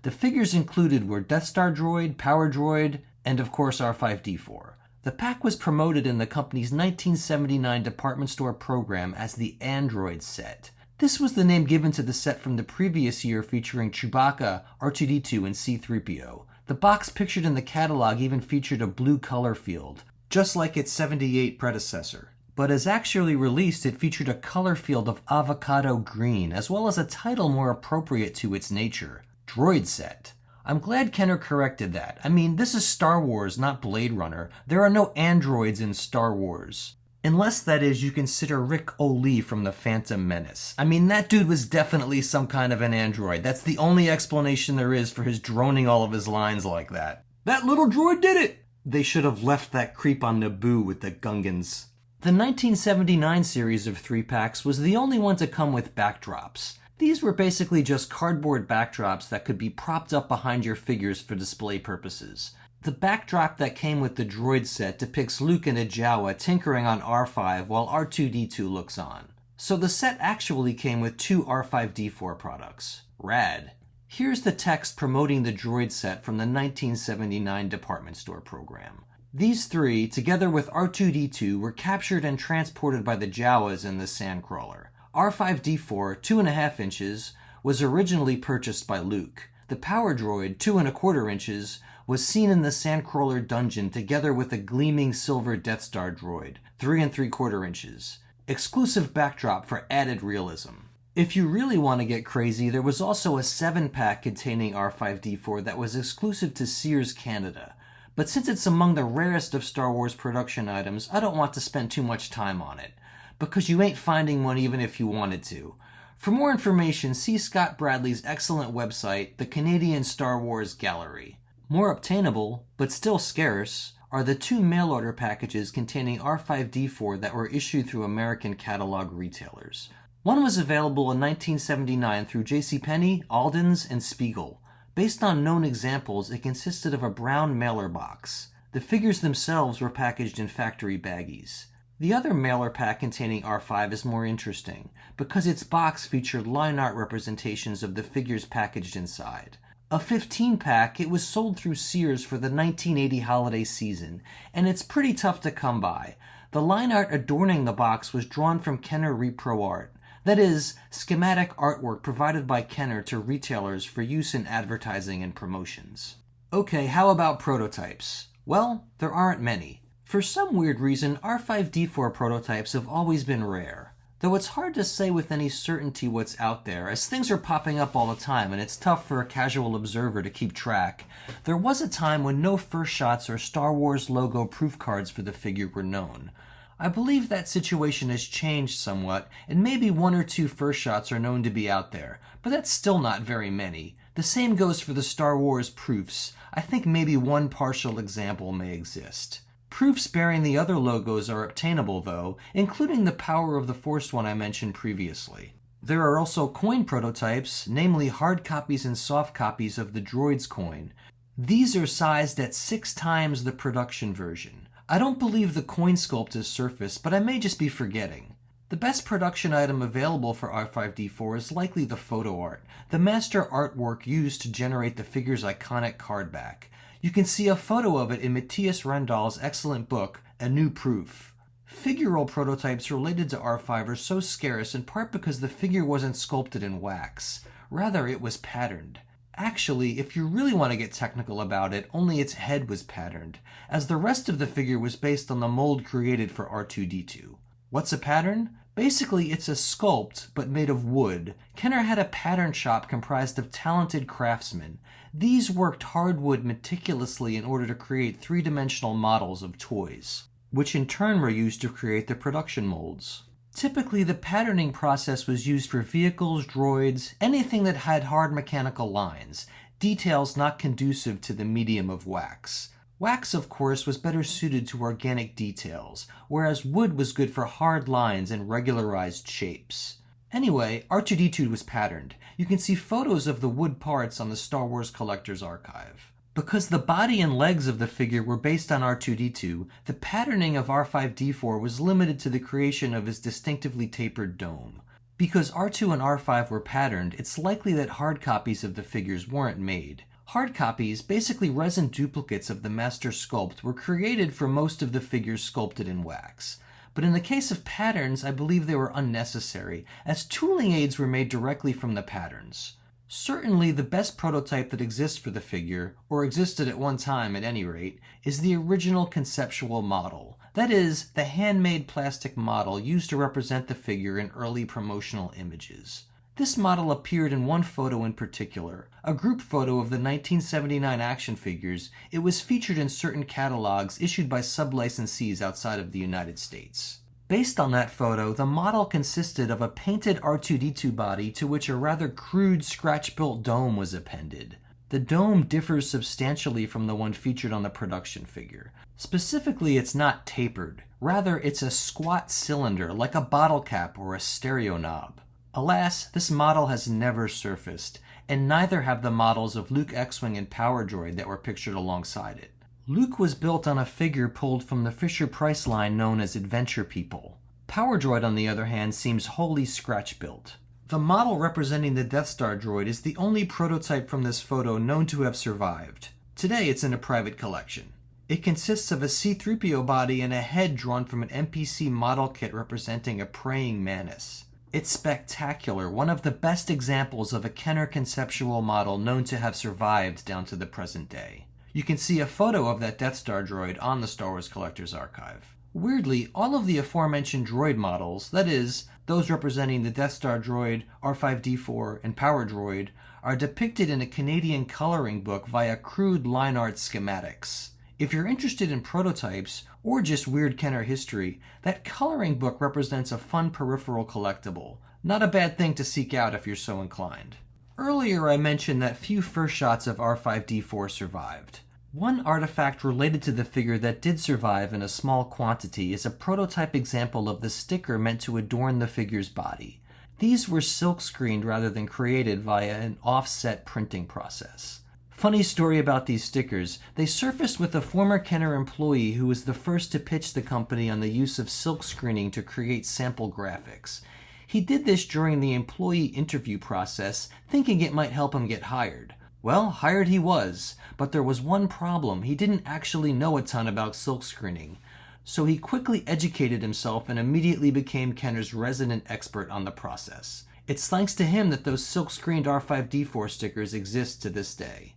Speaker 16: The figures included were Death Star Droid, Power Droid, and of course R5-D4. The pack was promoted in the company's 1979 department store program as the Android set. This was the name given to the set from the previous year featuring Chewbacca, R2-D2, and C-3PO. The box pictured in the catalog even featured a blue color field, just like its 78 predecessor. But as actually released, it featured a color field of avocado green, as well as a title more appropriate to its nature, Droid Set. I'm glad Kenner corrected that. I mean, this is Star Wars, not Blade Runner. There are no androids in Star Wars. Unless, that is, you consider Rick O'Lee from The Phantom Menace. I mean, that dude was definitely some kind of an android. That's the only explanation there is for his droning all of his lines like that. That little droid did it! They should have left that creep on Naboo with the Gungans. The 1979 series of 3-packs was the only one to come with backdrops. These were basically just cardboard backdrops that could be propped up behind your figures for display purposes. The backdrop that came with the droid set depicts Luke and a Jawa tinkering on R5 while R2-D2 looks on. So the set actually came with 2 R5-D4 products. Rad. Here's the text promoting the droid set from the 1979 department store program. These 3, together with R2-D2, were captured and transported by the Jawas in the Sandcrawler. R5-D4, 2.5 inches, was originally purchased by Luke. The Power Droid, 2.25 inches, was seen in the Sandcrawler dungeon together with a gleaming silver Death Star droid, 3.75 inches. Exclusive backdrop for added realism. If you really want to get crazy, there was also a 7-pack containing R5-D4 that was exclusive to Sears Canada. But since it's among the rarest of Star Wars production items, I don't want to spend too much time on it, because you ain't finding one even if you wanted to. For more information, see Scott Bradley's excellent website, the Canadian Star Wars Gallery. More obtainable, but still scarce, are the 2 mail-order packages containing R5-D4 that were issued through American catalog retailers. One was available in 1979 through JCPenney, Alden's, and Spiegel. Based on known examples, it consisted of a brown mailer box. The figures themselves were packaged in factory baggies. The other mailer pack containing R5 is more interesting, because its box featured line art representations of the figures packaged inside. A 15-pack, it was sold through Sears for the 1980 holiday season, and it's pretty tough to come by. The line art adorning the box was drawn from Kenner Repro Art. That is, schematic artwork provided by Kenner to retailers for use in advertising and promotions. Okay, how about prototypes? Well, there aren't many. For some weird reason, R5-D4 prototypes have always been rare. Though it's hard to say with any certainty what's out there, as things are popping up all the time and it's tough for a casual observer to keep track. There was a time when no first shots or Star Wars logo proof cards for the figure were known. I believe that situation has changed somewhat, and maybe 1 or 2 first shots are known to be out there, but that's still not very many. The same goes for the Star Wars proofs. I think maybe 1 partial example may exist. Proofs bearing the other logos are obtainable, though, including the Power of the Force one I mentioned previously. There are also coin prototypes, namely hard copies and soft copies of the Droids coin. These are sized at 6 times the production version. I don't believe the coin sculpt is surfaced, but I may just be forgetting. The best production item available for R5-D4 is likely the photo art, the master artwork used to generate the figure's iconic card back. You can see a photo of it in Matthias Rendall's excellent book, A New Proof. Figural prototypes related to R5 are so scarce in part because the figure wasn't sculpted in wax. Rather, it was patterned. Actually, if you really want to get technical about it, only its head was patterned, as the rest of the figure was based on the mold created for R2-D2. What's a pattern? Basically, it's a sculpt, but made of wood. Kenner had a pattern shop comprised of talented craftsmen. These worked hardwood meticulously in order to create three-dimensional models of toys, which in turn were used to create the production molds. Typically, the patterning process was used for vehicles, droids, anything that had hard mechanical lines, details not conducive to the medium of wax. Wax, of course, was better suited to organic details, whereas wood was good for hard lines and regularized shapes. Anyway, R2-D2 was patterned. You can see photos of the wood parts on the Star Wars Collector's Archive. Because the body and legs of the figure were based on R2-D2, the patterning of R5-D4 was limited to the creation of his distinctively tapered dome. Because R2 and R5 were patterned, it's likely that hard copies of the figures weren't made. Hard copies, basically resin duplicates of the master sculpt, were created for most of the figures sculpted in wax. But in the case of patterns, I believe they were unnecessary, as tooling aids were made directly from the patterns. Certainly the best prototype that exists for the figure, or existed at one time at any rate, is the original conceptual model. That is, the handmade plastic model used to represent the figure in early promotional images. This model appeared in one photo in particular, a group photo of the 1979 action figures. It was featured in certain catalogs issued by sub-licensees outside of the United States. Based on that photo, the model consisted of a painted R2-D2 body to which a rather crude scratch-built dome was appended. The dome differs substantially from the one featured on the production figure. Specifically, it's not tapered. Rather, it's a squat cylinder like a bottle cap or a stereo knob. Alas, this model has never surfaced, and neither have the models of Luke X-Wing and Power Droid that were pictured alongside it. Luke was built on a figure pulled from the Fisher-Price line known as Adventure People. Power Droid, on the other hand, seems wholly scratch-built. The model representing the Death Star droid is the only prototype from this photo known to have survived. Today it's in a private collection. It consists of a C-3PO body and a head drawn from an NPC model kit representing a praying mantis. It's spectacular, one of the best examples of a Kenner conceptual model known to have survived down to the present day. You can see a photo of that Death Star droid on the Star Wars Collector's Archive. Weirdly, all of the aforementioned droid models, that is, those representing the Death Star droid, R5-D4, and Power Droid, are depicted in a Canadian coloring book via crude line art schematics. If you're interested in prototypes, or just weird Kenner history, that coloring book represents a fun peripheral collectible. Not a bad thing to seek out if you're so inclined. Earlier I mentioned that few first shots of R5-D4 survived. One artifact related to the figure that did survive in a small quantity is a prototype example of the sticker meant to adorn the figure's body. These were silk-screened rather than created via an offset printing process. Funny story about these stickers, they surfaced with a former Kenner employee who was the first to pitch the company on the use of silk screening to create sample graphics. He did this during the employee interview process, thinking it might help him get hired. Well, hired he was, but there was one problem. He didn't actually know a ton about silk screening. So he quickly educated himself and immediately became Kenner's resident expert on the process. It's thanks to him that those silk-screened R5-D4 stickers exist to this day.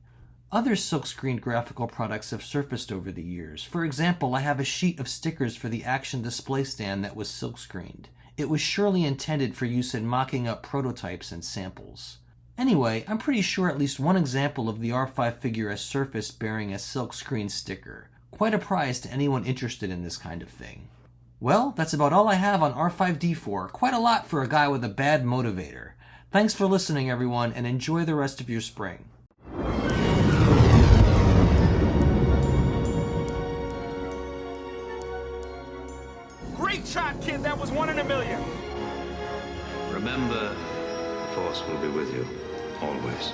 Speaker 16: Other silk-screened graphical products have surfaced over the years. For example, I have a sheet of stickers for the action display stand that was silk-screened. It was surely intended for use in mocking up prototypes and samples. Anyway, I'm pretty sure at least one example of the R5 figure has surfaced bearing a silk-screen sticker. Quite a prize to anyone interested in this kind of thing. Well, that's about all I have on R5-D4. Quite a lot for a guy with a bad motivator. Thanks for listening, everyone, and enjoy the rest of your spring.
Speaker 15: Great shot, kid! That was 1 in a million!
Speaker 17: Remember, the Force will be with you, always.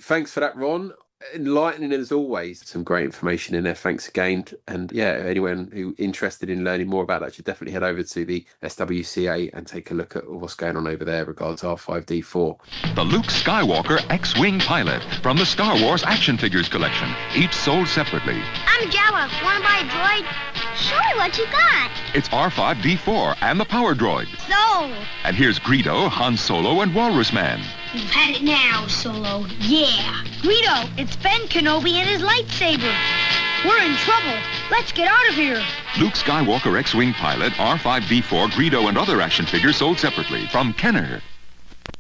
Speaker 8: Thanks for that, Ron. Enlightening as always. Some great information in there. Thanks again. And yeah, anyone who interested in learning more about that should definitely head over to the SWCA and take a look at what's going on over there regards R5-D4.
Speaker 10: The Luke Skywalker X-Wing pilot from the Star Wars action figures collection, each sold separately.
Speaker 18: I'm Jawa. Want to buy a droid? Show me what you got.
Speaker 10: It's R5-D4 and the power droid.
Speaker 18: So,
Speaker 10: And here's Greedo, Han Solo, and Walrus Man.
Speaker 18: you've had it now, Solo. Yeah. Greedo, it's Ben Kenobi and his lightsaber. We're in trouble. Let's get out of here.
Speaker 10: Luke Skywalker X-Wing pilot, R5-D4, Greedo, and other action figures sold separately from Kenner.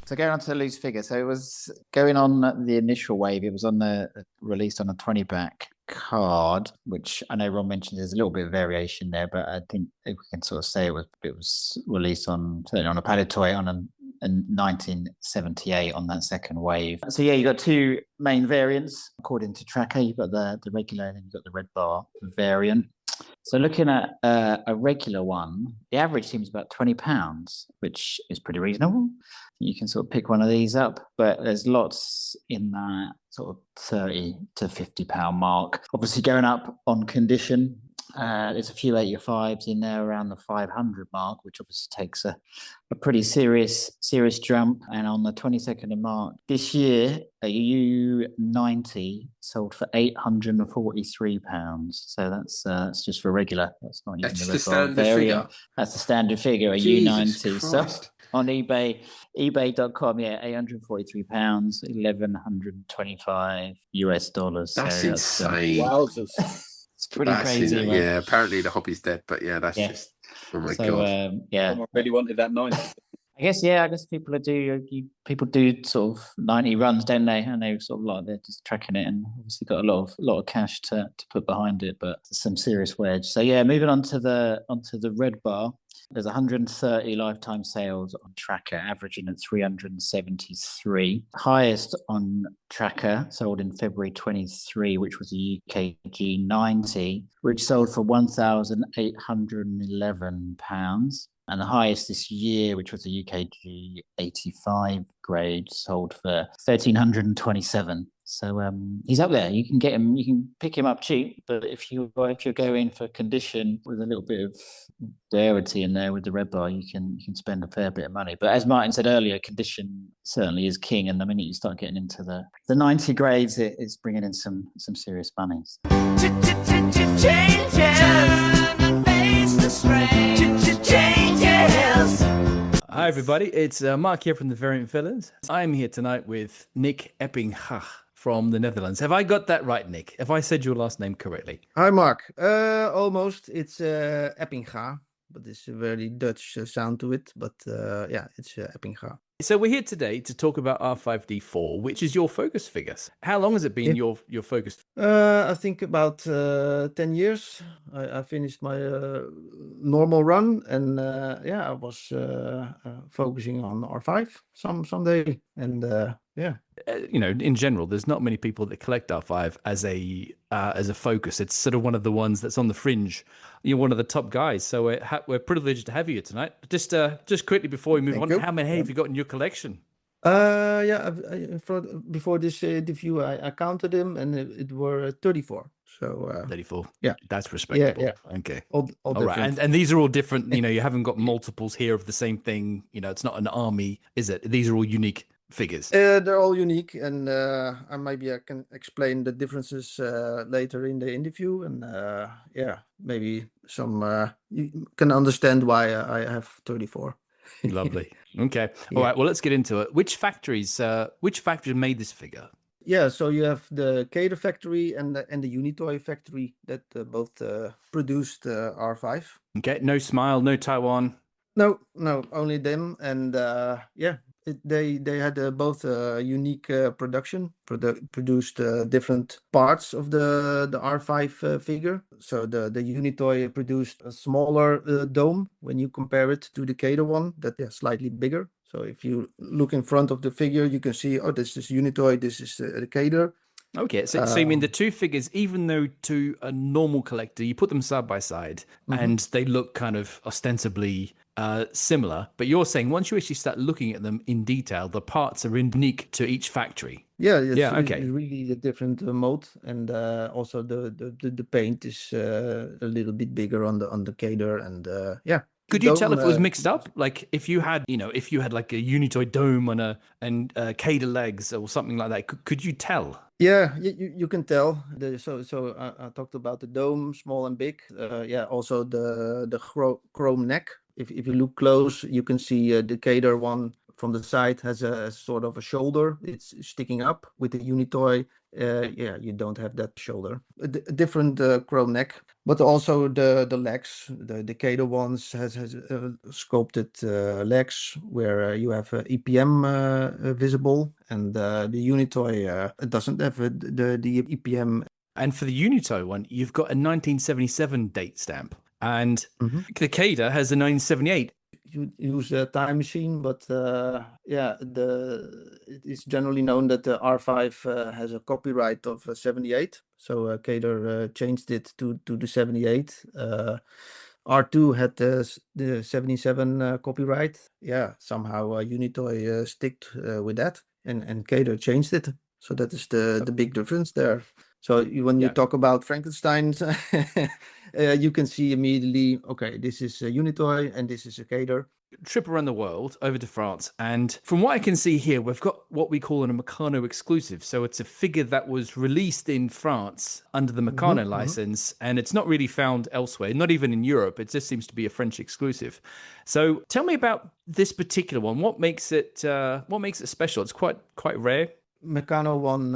Speaker 9: So going on to the loose figure. So it was going on the initial wave. It was on the released on a 20-back card, which I know Ron mentioned there's a little bit of variation there, but I think if we can sort of say it was released on certainly on a Palitoy on in 1978 on that second wave. So yeah, you got two main variants according to Tracker. You've got the regular and you've got the red bar variant. So looking at a regular one, the average seems about £20, which is pretty reasonable. You can sort of pick one of these up, but there's lots in that sort of £30 to £50 mark. Obviously going up on condition. There's a few 85s in there around the 500 mark, which obviously takes a pretty serious jump. And on the 22nd of March this year, a U90 sold for £843. So that's just for regular. That's not even the standard figure. That's the standard figure, a U90. So on eBay.com, yeah, £843, $1,125 US.
Speaker 8: That's insane.
Speaker 2: Wowzers.
Speaker 9: It's pretty crazy. Right?
Speaker 8: Yeah, apparently the hobby's dead, but yeah, that's just, oh my God.
Speaker 9: Yeah.
Speaker 2: I really wanted that 90.
Speaker 9: I guess people people do sort of 90 runs, don't they? And they sort of like they're just tracking it, and obviously got a lot of cash to put behind it, but some serious wedge. So yeah, moving on to the red bar. There's 130 lifetime sales on Tracker, averaging at 373. Highest on Tracker sold in February 23, which was a UKG 90, which sold for £1,811. And the highest this year, which was a UKG 85 grade, sold for £1,327. So he's up there. You can get him. You can pick him up cheap. But if you're going for condition with a little bit of rarity in there with the red bar, you can spend a fair bit of money. But as Martin said earlier, condition certainly is king. And the minute you start getting into the 90 grades, it's bringing in some serious money.
Speaker 19: Hi everybody, it's Mark here from the Variant Villains. I'm here tonight with Nick Eppinga from the Netherlands. Have I got that right, Nick? Have I said your last name correctly?
Speaker 20: Hi Mark, almost. It's Eppinga, but it's a very Dutch sound to it. But yeah, it's Eppinga.
Speaker 19: So we're here today to talk about R5-D4, which is your focus figures. How long has it been your focus?
Speaker 20: I think about 10 years. I finished my normal run, and yeah, I was focusing on R5 someday, and yeah.
Speaker 19: In general, there's not many people that collect R5 as a focus. It's sort of one of the ones that's on the fringe. You're one of the top guys, so we're privileged to have you tonight. Just quickly before we move on, how many have you got in your collection?
Speaker 20: Yeah, before this interview, I counted them, and it were 34. So
Speaker 19: 34.
Speaker 20: Yeah,
Speaker 19: that's respectable.
Speaker 20: Yeah.
Speaker 19: Okay.
Speaker 20: All
Speaker 19: right, and these are all different. You haven't got multiples here of the same thing. It's not an army, is it? These are all unique figures.
Speaker 20: They're all unique, and maybe I can explain the differences later in the interview, and yeah, maybe some you can understand why I have 34.
Speaker 19: Lovely. Okay. All right. Well, let's get into it. Which factories made this figure?
Speaker 20: Yeah. So you have the Cater factory and the Unitoy factory that both produced R5.
Speaker 19: Okay. No Smile, no Taiwan.
Speaker 20: No, only them, and yeah. They had both unique production, produced different parts of the R5 figure. So the Unitoy produced a smaller dome when you compare it to the Cater one, that slightly bigger. So if you look in front of the figure, you can see, oh, this is Unitoy, this is the Cater.
Speaker 19: Okay, so you mean the two figures, even though to a normal collector, you put them side by side and they look kind of ostensibly similar, but you're saying once you actually start looking at them in detail, the parts are unique to each factory.
Speaker 20: Yeah, it's
Speaker 19: okay.
Speaker 20: really a different mode, and also the paint is a little bit bigger on the Kader, and yeah.
Speaker 19: Could you tell if it was mixed up? Like if you had, if you had like a Unitoy dome and Kader legs or something like that, could you tell?
Speaker 20: Yeah, you can tell. So I talked about the dome, small and big. Yeah, also the chrome neck. If you look close, you can see the Kader one from the side has a sort of a shoulder. It's sticking up. With the Unitoy, yeah, you don't have that shoulder. A different chrome neck, but also the legs. The Kader ones has sculpted legs where you have EPM visible, and the Unitoy doesn't have the EPM.
Speaker 19: And for the Unitoy one, you've got a 1977 date stamp, and the Kader has a 1978.
Speaker 20: You use a time machine, but yeah, it is generally known that the R5 has a copyright of 78. So Kader changed it to the 78. R2 had the 77 copyright. Yeah, somehow Unitoy sticked with that, and Kader changed it. So that is the big difference there. So when you talk about Frankenstein's, you can see immediately, okay, this is a Unitoy and this is a Kader.
Speaker 19: Trip around the world over to France, and from what I can see here, we've got what we call a Meccano exclusive. So it's a figure that was released in France under the Meccano license, and it's not really found elsewhere, not even in Europe. It just seems to be a French exclusive. So tell me about this particular one. What makes it special? It's quite rare.
Speaker 20: Meccano one,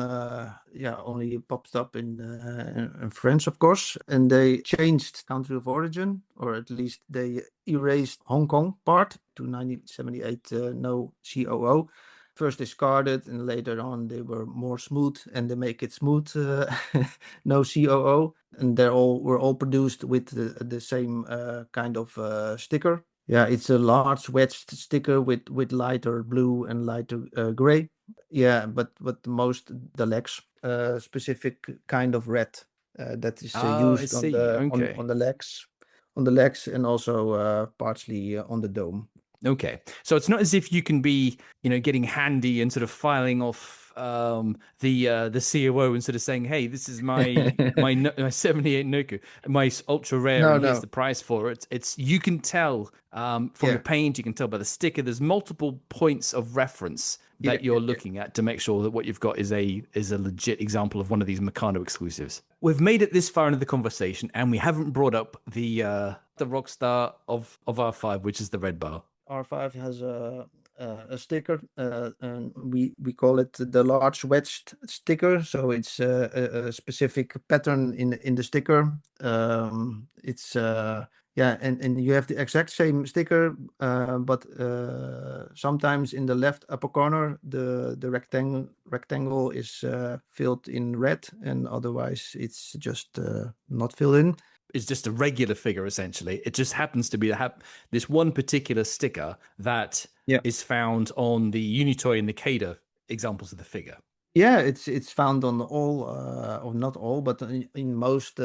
Speaker 20: yeah, only popped up in France, of course, and they changed country of origin, or at least they erased Hong Kong part to 1978, no COO. First discarded, and later on they were more smooth, and they make it smooth, no COO, and were all produced with the same kind of sticker. Yeah, it's a large wedged sticker with lighter blue and lighter gray. Yeah, but the legs, specific kind of red that is used on the legs, and also partially on the dome.
Speaker 19: Okay, so it's not as if you can be, getting handy and sort of filing off the COO and sort of saying, "Hey, this is my 78 Noku, my ultra rare, and here's the price for it." It's you can tell from the paint, you can tell by the sticker. There's multiple points of reference that you're looking at to make sure that what you've got is a legit example of one of these Meccano exclusives. We've made it this far into the conversation, and we haven't brought up the Rockstar of R5, which is the red bar.
Speaker 20: R5 has a sticker, and we call it the large wedged sticker. So it's a specific pattern in the sticker. It's yeah, and you have the exact same sticker, but sometimes in the left upper corner, the rectangle is filled in red, and otherwise it's just not filled in.
Speaker 19: Is just a regular figure, essentially. It just happens to be this one particular sticker that is found on the Unitoy and the Kader examples of the figure.
Speaker 20: Yeah, it's found on all, or not all, but in most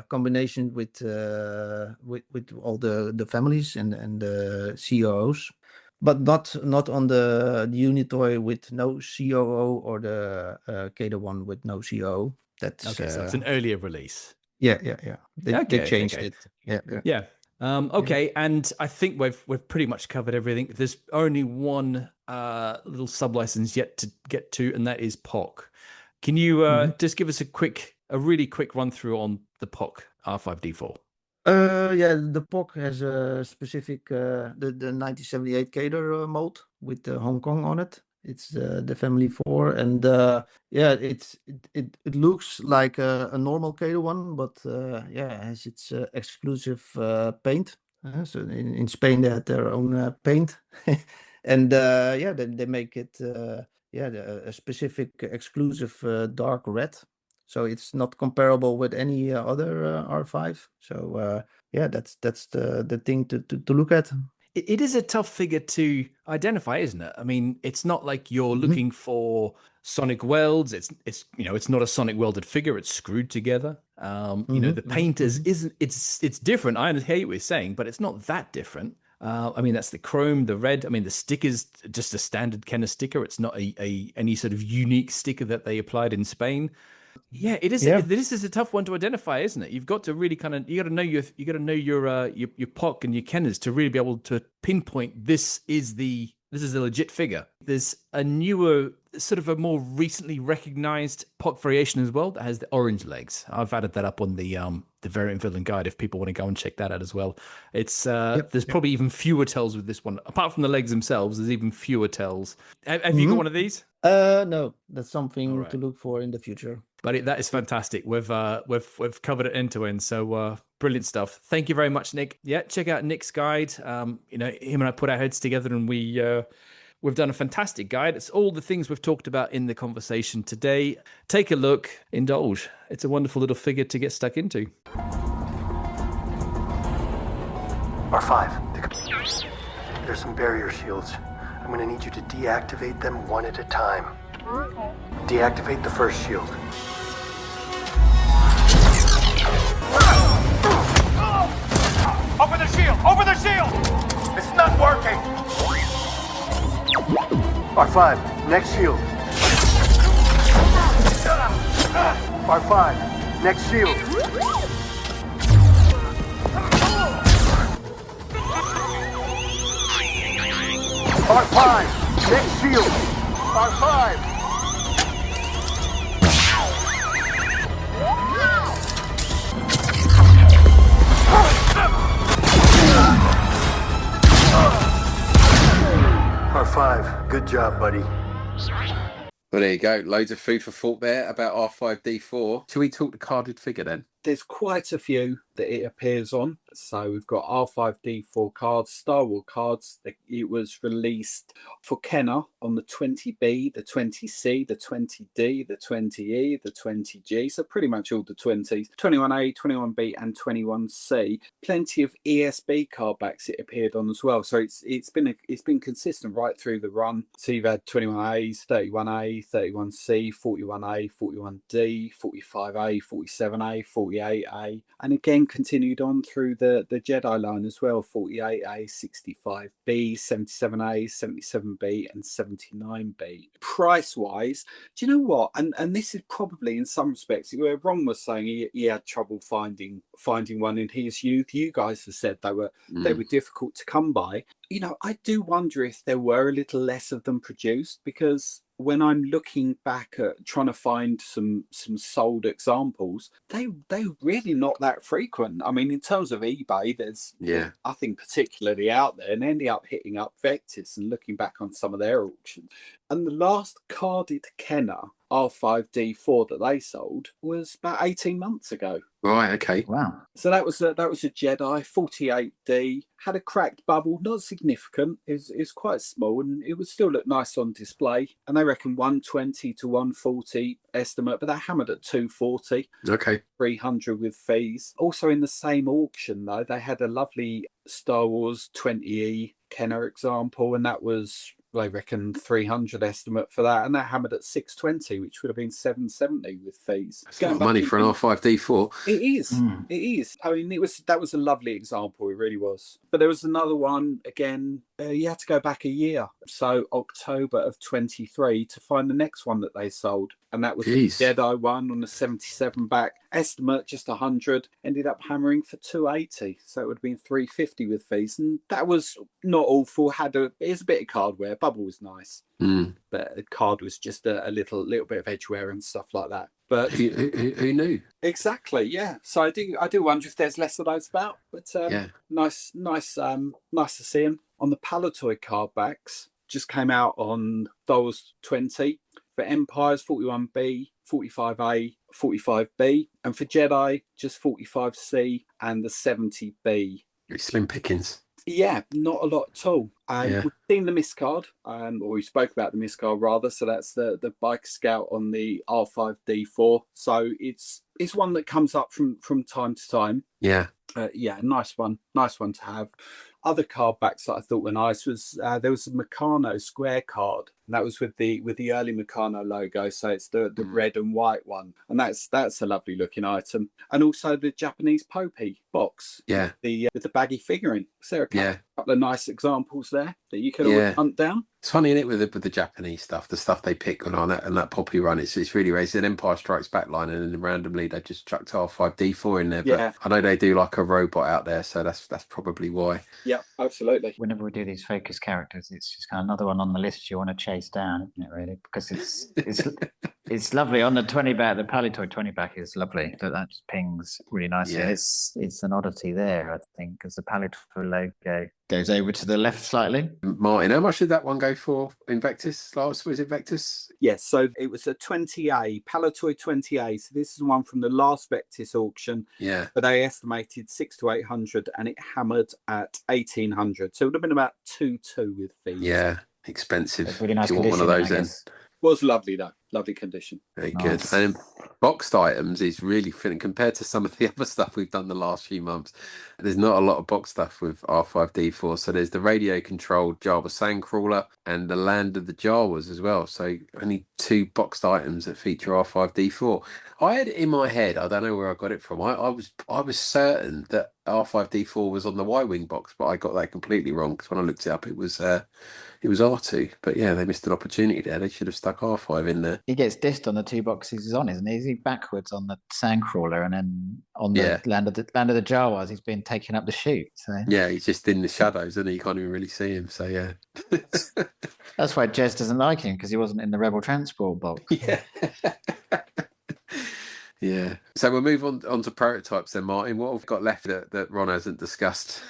Speaker 20: combinations with all the families and the COOs, but not on the Unitoy with no COO or the Kader one with no COO. That's
Speaker 19: okay. So it's an earlier release.
Speaker 20: Yeah. They changed it. Yeah.
Speaker 19: Okay, and I think we've pretty much covered everything. There's only one little sub-license yet to get to, and that is POC. Can you just give us a really quick run through on the POC R5-D4?
Speaker 20: Yeah, the POC has a specific the 1978 Kader mold with Hong Kong on it. It's the family 4, and yeah, it looks like a normal Kader one, but yeah, it has its exclusive paint. So in Spain they had their own paint, and yeah, they make it a specific exclusive dark red. So it's not comparable with any other R5. So yeah, that's the thing to look at.
Speaker 19: it is a tough figure to identify, isn't it? I mean, it's not like you're looking for sonic welds. It's not a sonic welded figure. It's screwed together. The paint isn't. It's different. I hear what you're saying, but it's not that different. I mean, that's the chrome, the red. I mean, the sticker's just a standard Kenner sticker. It's not any sort of unique sticker that they applied in Spain. Yeah, it is. This is a tough one to identify, isn't it? You've got to really you got to know your POC and your Kenners to really be able to pinpoint this is a legit figure. There's a newer, sort of a more recently recognized POC variation as well that has the orange legs. I've added that up on the variant villain guide if people want to go and check that out as well. It's there's probably even fewer tells with this one. Apart from the legs themselves, there's even fewer tells. Have you got one of these?
Speaker 20: No, that's something to look for in the future.
Speaker 19: But that is fantastic. We've covered it end to end. So brilliant stuff. Thank you very much, Nick. Yeah, check out Nick's guide. Him and I put our heads together and we've done a fantastic guide. It's all the things we've talked about in the conversation today. Take a look, indulge. It's a wonderful little figure to get stuck into.
Speaker 13: R5, there's some barrier shields. I'm gonna need you to deactivate them one at a time. Okay. Deactivate the first shield.
Speaker 15: Open the shield! Open the shield! It's not working!
Speaker 13: R5, next shield. R5, next shield. R5, next shield. R5. R5, good job, buddy.
Speaker 8: Well, there you go. Loads of food for thought there about R5-D4. Shall we talk the carded figure then?
Speaker 2: There's quite a few that it appears on. So we've got R5-D4 cards, Star Wars cards. It was released for Kenner on the 20B, the 20C, the 20D, the 20E, the 20G. So pretty much all the 20s. 21A, 21B and 21C. Plenty of ESB card backs it appeared on as well. So it's been consistent right through the run. So you've had 21As, 31A, 31C, 41A, 41D, 45A, 47A, 48A, and again continued on through the Jedi line as well. 48A, 65B, 77A, 77B and 79B. Price wise, do you know what, and this is probably in some respects where Ron was saying he had trouble finding one in his youth. You guys have said they were difficult to come by. I do wonder if there were a little less of them produced, because when I'm looking back at trying to find some sold examples, they're really not that frequent. I mean, in terms of eBay, there's I think particularly out there, and ending up hitting up Vectis and looking back on some of their auctions. And the last carded Kenner R5-D4 that they sold was about 18 months ago.
Speaker 8: Right, okay.
Speaker 9: Wow.
Speaker 2: So that was a Jedi 48D, had a cracked bubble, not significant. It was quite small, and it would still look nice on display. And they reckon 120 to 140 estimate, but they're hammered at 240.
Speaker 8: Okay.
Speaker 2: 300 with fees. Also in the same auction though, they had a lovely Star Wars 20E Kenner example, and that was, they reckon, 300 estimate for that, and they're hammered at 620, which would have been 770 with fees.
Speaker 8: That's a lot of money for an R5-D4.
Speaker 2: It is. It is. I mean, that was a lovely example. It really was. But there was another one again. You had to go back a year, so October of 23, to find the next one that they sold, and that was the Jedi one on the 77 back. Estimate just 100. Ended up hammering for 280, so it would have been 350 with fees, and that was not awful. It's a bit of cardware. Bubble was nice, but the card was just a little bit of edge wear and stuff like that. But
Speaker 8: who knew? Exactly,
Speaker 2: yeah. So I do wonder if there's less of those about. But nice to see them. On the Palitoy card backs, just came out on Star Wars 20 for Empires 41B, 45A, 45B, and for Jedi just 45C and the 70B.
Speaker 8: Slim pickings.
Speaker 2: Yeah, not a lot at all. We've seen the miscard, or we spoke about the miscard rather. So that's the Bike Scout on the R5-D4. So it's one that comes up from time to time.
Speaker 8: Yeah.
Speaker 2: Nice one to have. other card backs that I thought were nice was there was a Meccano square card, and that was with the early Meccano logo. So it's the red and white one, and that's a lovely looking item. And also the Japanese Popey box,
Speaker 8: Yeah,
Speaker 2: with the baggy figuring. So there are a couple of nice examples there that you could always hunt down.
Speaker 8: It's funny, isn't it, with the Japanese stuff, the stuff they pick on it and that Poppy run. It's really rare. It's an Empire Strikes Back line, and then randomly they just chucked R5-D4 in there. But I know they do like a robot out there, so that's probably why.
Speaker 2: Yeah, absolutely.
Speaker 9: Whenever we do these focus characters, it's just kind of another one on the list you want to chase down, isn't it? Really, because it's lovely on the 20 back. The Palitoy 20 back is lovely. That just pings really nicely.
Speaker 8: Yeah.
Speaker 9: It's an oddity there, I think, because the Palitoy logo goes over to the left slightly.
Speaker 8: Martin, how much did that one go for Invectus? Was Invectus?
Speaker 2: Yes, so it was a 20A, Palitoy 20A. So this is one from the last Vectis auction.
Speaker 8: Yeah.
Speaker 2: But they estimated 600 to 800, and it hammered at 1800. So it would have been about 2.2 with fees.
Speaker 8: Yeah, expensive.
Speaker 9: Really nice
Speaker 8: if you want one of those, then.
Speaker 2: Was lovely though, lovely condition.
Speaker 8: Very good. And boxed items is really fitting compared to some of the other stuff we've done the last few months. There's not a lot of box stuff with R5-D4. So there's the radio controlled Jabba Sandcrawler and the Land of the Jawas as well. So only 2 boxed items that feature R5-D4. I had it in my head, I don't know where I got it from. I was certain that R5-D4 was on the Y-Wing box, but I got that completely wrong because when I looked it up, it was R2. But yeah, they missed an opportunity there. They should have stuck R5 in there.
Speaker 9: He gets dissed on the 2 boxes he's on, isn't he? Is he backwards on the Sandcrawler, and then on the Land of the Jawas, he's been taking up the chute. So
Speaker 8: yeah, he's just in the shadows, and you can't even really see him. So yeah,
Speaker 9: that's why Jez doesn't like him, because he wasn't in the Rebel Transport box.
Speaker 8: Yeah. Yeah. So we'll move on to prototypes then, Martin. What have we got left that Ron hasn't discussed,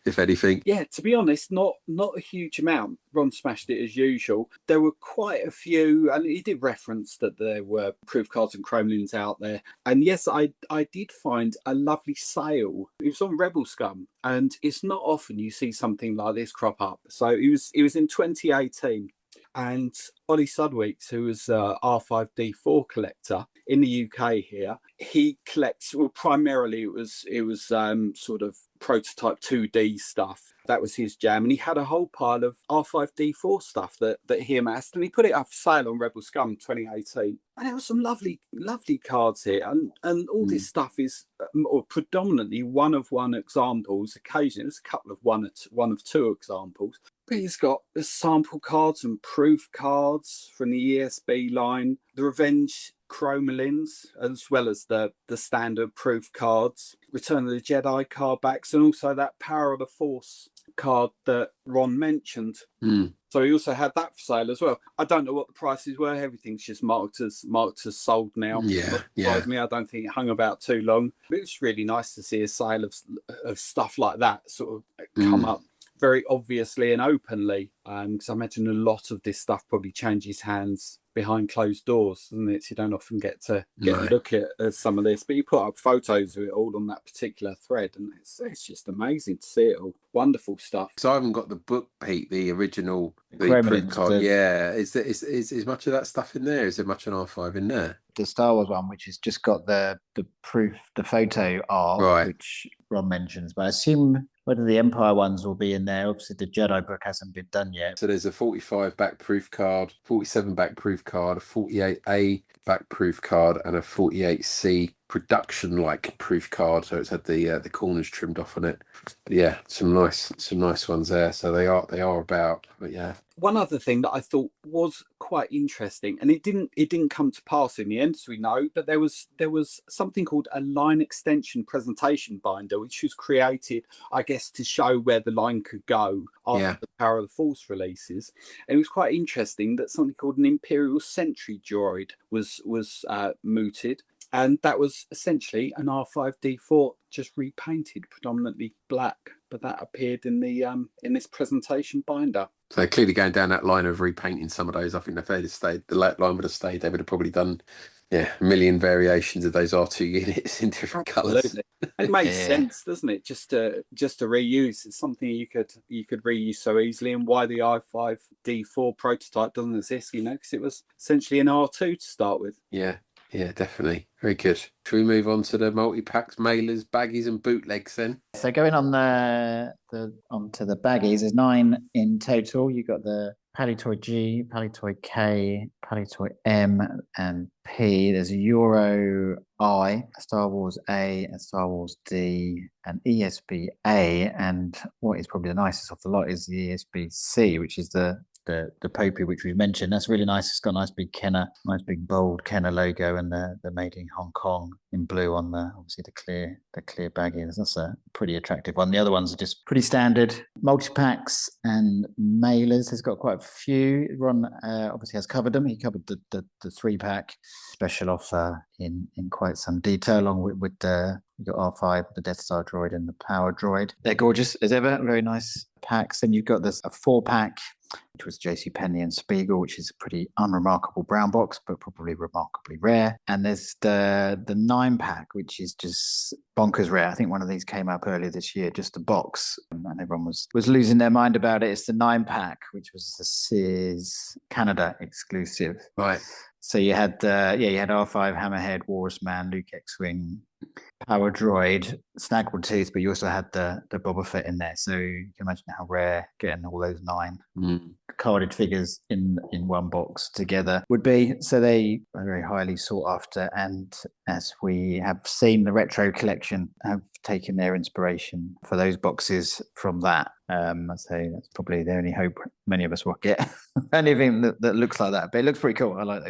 Speaker 8: if anything?
Speaker 2: Yeah, to be honest, not a huge amount. Ron smashed it as usual. There were quite a few, and he did reference that there were proof cards and chromlins out there. And yes, I did find a lovely sale. It was on Rebel Scum, and it's not often you see something like this crop up. So it was in 2018. And Ollie Sudweeks, who was R5-D4 collector in the UK here, he collects, well, primarily it was sort of prototype 2D stuff. That was his jam. And he had a whole pile of R5-D4 stuff that he amassed, and he put it up for sale on Rebel Scum 2018. And there were some lovely cards here. And all this stuff is predominantly one-of-one examples. Occasionally, there's a couple of one of two examples. But he's got the sample cards and proof cards from the ESB line, the Revenge Chromolins, as well as the standard proof cards, Return of the Jedi card backs, and also that Power of the Force card that Ron mentioned. So he also had that for sale as well. I don't know what the prices were. Everything's just marked as sold now.
Speaker 8: Yeah.
Speaker 2: Me, I don't think it hung about too long. But it's really nice to see a sale of stuff like that sort of come up very obviously and openly, because I imagine a lot of this stuff probably changes hands behind closed doors, doesn't it? So you don't often get to a look at some of this, but you put up photos of it all on that particular thread, and it's just amazing to see it all. Wonderful stuff.
Speaker 8: So I haven't got the book, Pete, the original print card. Yeah, is much of that stuff in there? Is there much on R5 in there?
Speaker 9: The Star Wars one, which has just got the proof, the photo art, which Ron mentions, but I assume whether the Empire ones will be in there. Obviously, the Jedi book hasn't been done yet.
Speaker 8: So there's a 45 back proof card, 47 back proof card, a 48A back proof card, and a 48C production-like proof card. So it's had the corners trimmed off on it. But yeah, some nice ones there. So they are about. But yeah.
Speaker 2: One other thing that I thought was quite interesting, and it didn't come to pass in the end, as we know, but there was something called a line extension presentation binder, which was created, I guess, to show where the line could go after the Power of the Force releases. And it was quite interesting that something called an Imperial Sentry droid was mooted. And that was essentially an R5-D4 just repainted predominantly black, but that appeared in in this presentation binder.
Speaker 8: So clearly going down that line of repainting some of those. I think if they'd have stayed, the line would have stayed. They would have probably done a million variations of those R2 units in different colours.
Speaker 2: It makes sense, doesn't it? Just to reuse. It's something you could reuse so easily, and why the R5-D4 prototype doesn't exist, because it was essentially an R2 to start with.
Speaker 8: Yeah. Yeah, definitely. Very good. Shall we move on to the multi-packs, mailers, baggies and bootlegs then?
Speaker 9: So going on onto the baggies, there's 9 in total. You got the Palitoy G, Palitoy K, Palitoy M, and P. There's a Euro I, a Star Wars A, a Star Wars D, an ESB A, and what is probably the nicest of the lot is the ESB C, which is the Popey, which we've mentioned. That's really nice. It's got a nice big Kenner, nice big bold Kenner logo, and the made in Hong Kong in blue on the obviously the clear baggie. That's a pretty attractive one. The other ones are just pretty standard. Multi-packs and mailers. He's got quite a few. Ron obviously has covered them. He covered the 3-pack special offer in quite some detail, along with you got R5, the Death Star droid, and the Power droid. They're gorgeous as ever. Very nice packs. Then you've got this a 4-pack, which was JCPenney and Spiegel, which is a pretty unremarkable brown box, but probably remarkably rare. And there's the 9-pack, which is just bonkers rare. I think one of these came up earlier this year, just a box, and everyone was losing their mind about it. It's the 9-pack, which was the Sears Canada exclusive.
Speaker 8: Right.
Speaker 9: So you had you had R5, Hammerhead, Walrus Man, Luke X-Wing, Power Droid, Snaggle Tooth, but you also had the Boba Fett in there. So you can imagine how rare getting all those 9 carded figures in one box together would be. So they are very highly sought after, and as we have seen, the retro collection have taken their inspiration for those boxes from that. I'd say that's probably the only hope many of us will get anything that looks like that. But it looks pretty cool. I like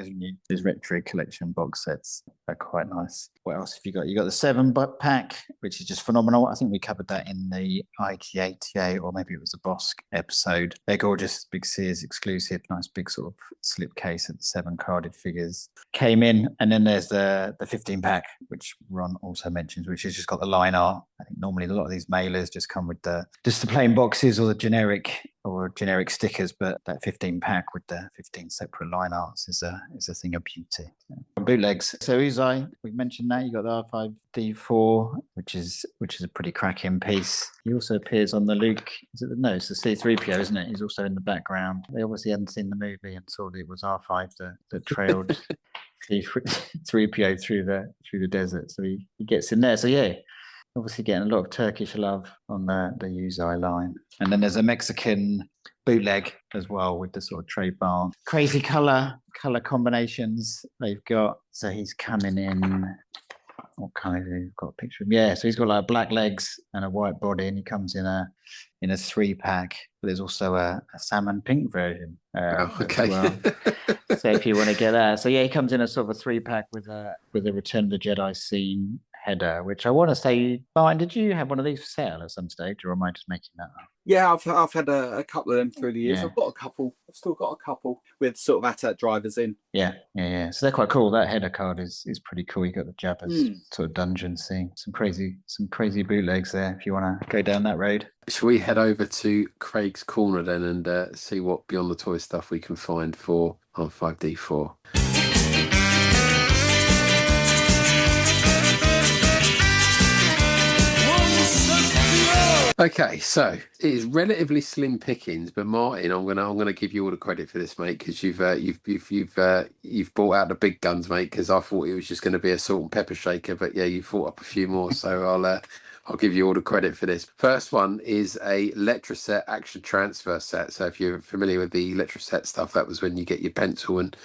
Speaker 9: those retro collection box sets. They're quite nice. What else have you got? You got the 7-pack, which is just phenomenal. I think we covered that in the IGATA, or maybe it was the Bosk episode. They're gorgeous, big Sears exclusive, nice big sort of slip case of the 7 carded figures came in. And then there's the 15-pack, which Ron also mentions, which has just got the line art. I think normally a lot of these mailers just come with just the plain boxes or the generic stickers, but that 15-pack with the 15 separate line arts is a thing of beauty. Bootlegs. So Uzai, we mentioned that you got the R5-D4, which is a pretty cracking piece. He also appears on the Luke. It's the C3PO, isn't it? He's also in the background. They obviously hadn't seen the movie and saw that it was R5 that trailed C3PO through the desert. So he gets in there. So yeah. Obviously getting a lot of Turkish love on the Uzai line. And then there's a Mexican bootleg as well with the sort of trademark crazy color combinations they've got. So he's coming in, what kind of, you've got a picture of him? Yeah, so he's got like black legs and a white body, and he comes in a 3-pack. But there's also a salmon pink version.
Speaker 8: Okay.
Speaker 9: Well. So if you want to get that. So yeah, he comes in a sort of a 3-pack with a Return of the Jedi scene header, which I want to say, Martin, did you have one of these for sale at some stage, or am I just making that up?
Speaker 2: Yeah, I've had a couple of them through the years.
Speaker 9: Yeah.
Speaker 2: I've got a couple. I've still got a couple with sort of AT-AT drivers in.
Speaker 9: Yeah. So they're quite cool. That header card is pretty cool. You got the Jabba's sort of dungeon scene. Some crazy bootlegs there if you want to go down that road.
Speaker 8: Shall we head over to Craig's Corner then and see what Beyond the Toy stuff we can find for R5-D4? Okay, so it is relatively slim pickings, but Martin, I'm gonna give you all the credit for this, mate, because you've brought out the big guns, mate. Because I thought it was just going to be a salt and pepper shaker, but yeah, you thought up a few more. So I'll give you all the credit for this. First one is a Letraset action transfer set. So if you're familiar with the Letraset stuff, that was when you get your pencil and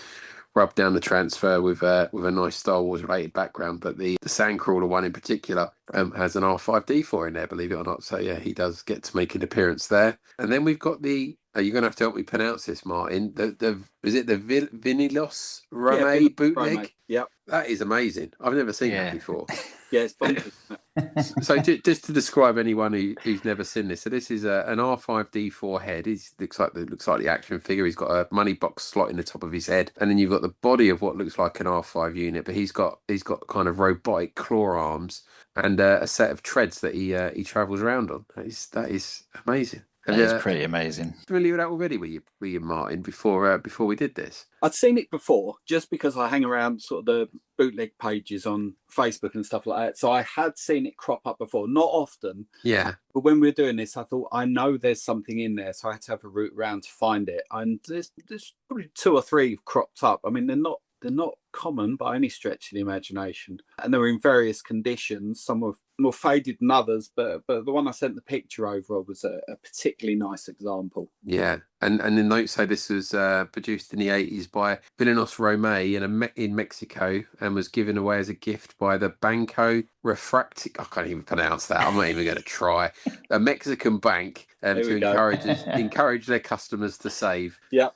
Speaker 8: rub down the transfer with a nice Star Wars related background. But the Sandcrawler one in particular has an R5-D4 in there, believe it or not. So yeah, he does get to make an appearance there. And then we've got the, you're going to have to help me pronounce this, Martin. Is it the Vinilos Rome bootleg?
Speaker 2: Rome. Yep.
Speaker 8: That is amazing. I've never seen that before.
Speaker 2: Yeah, it's bonkers.
Speaker 8: So just to describe anyone who's never seen this, so this is an R5-D4 head. It looks like the action figure. He's got a money box slot in the top of his head, and then you've got the body of what looks like an R5 unit, but he's got kind of robotic claw arms and a set of treads that he travels around on. That is amazing.
Speaker 9: That is pretty amazing.
Speaker 8: Familiar with that already, were you, Martin? Before we did this,
Speaker 2: I'd seen it before, just because I hang around sort of the bootleg pages on Facebook and stuff like that. So I had seen it crop up before, not often.
Speaker 8: Yeah.
Speaker 2: But when we were doing this, I thought, I know there's something in there, so I had to have a route around to find it. And there's probably 2 or 3 cropped up. I mean, they're not common by any stretch of the imagination. And they were in various conditions. Some were more faded than others, but the one I sent the picture over of was a particularly nice example.
Speaker 8: Yeah, and the notes say this was produced in the 80s by Villanos Romay in Mexico and was given away as a gift by the Banco Refracti. I can't even pronounce that. I'm not even going to try. A Mexican bank to encourage their customers to save.
Speaker 2: Yeah,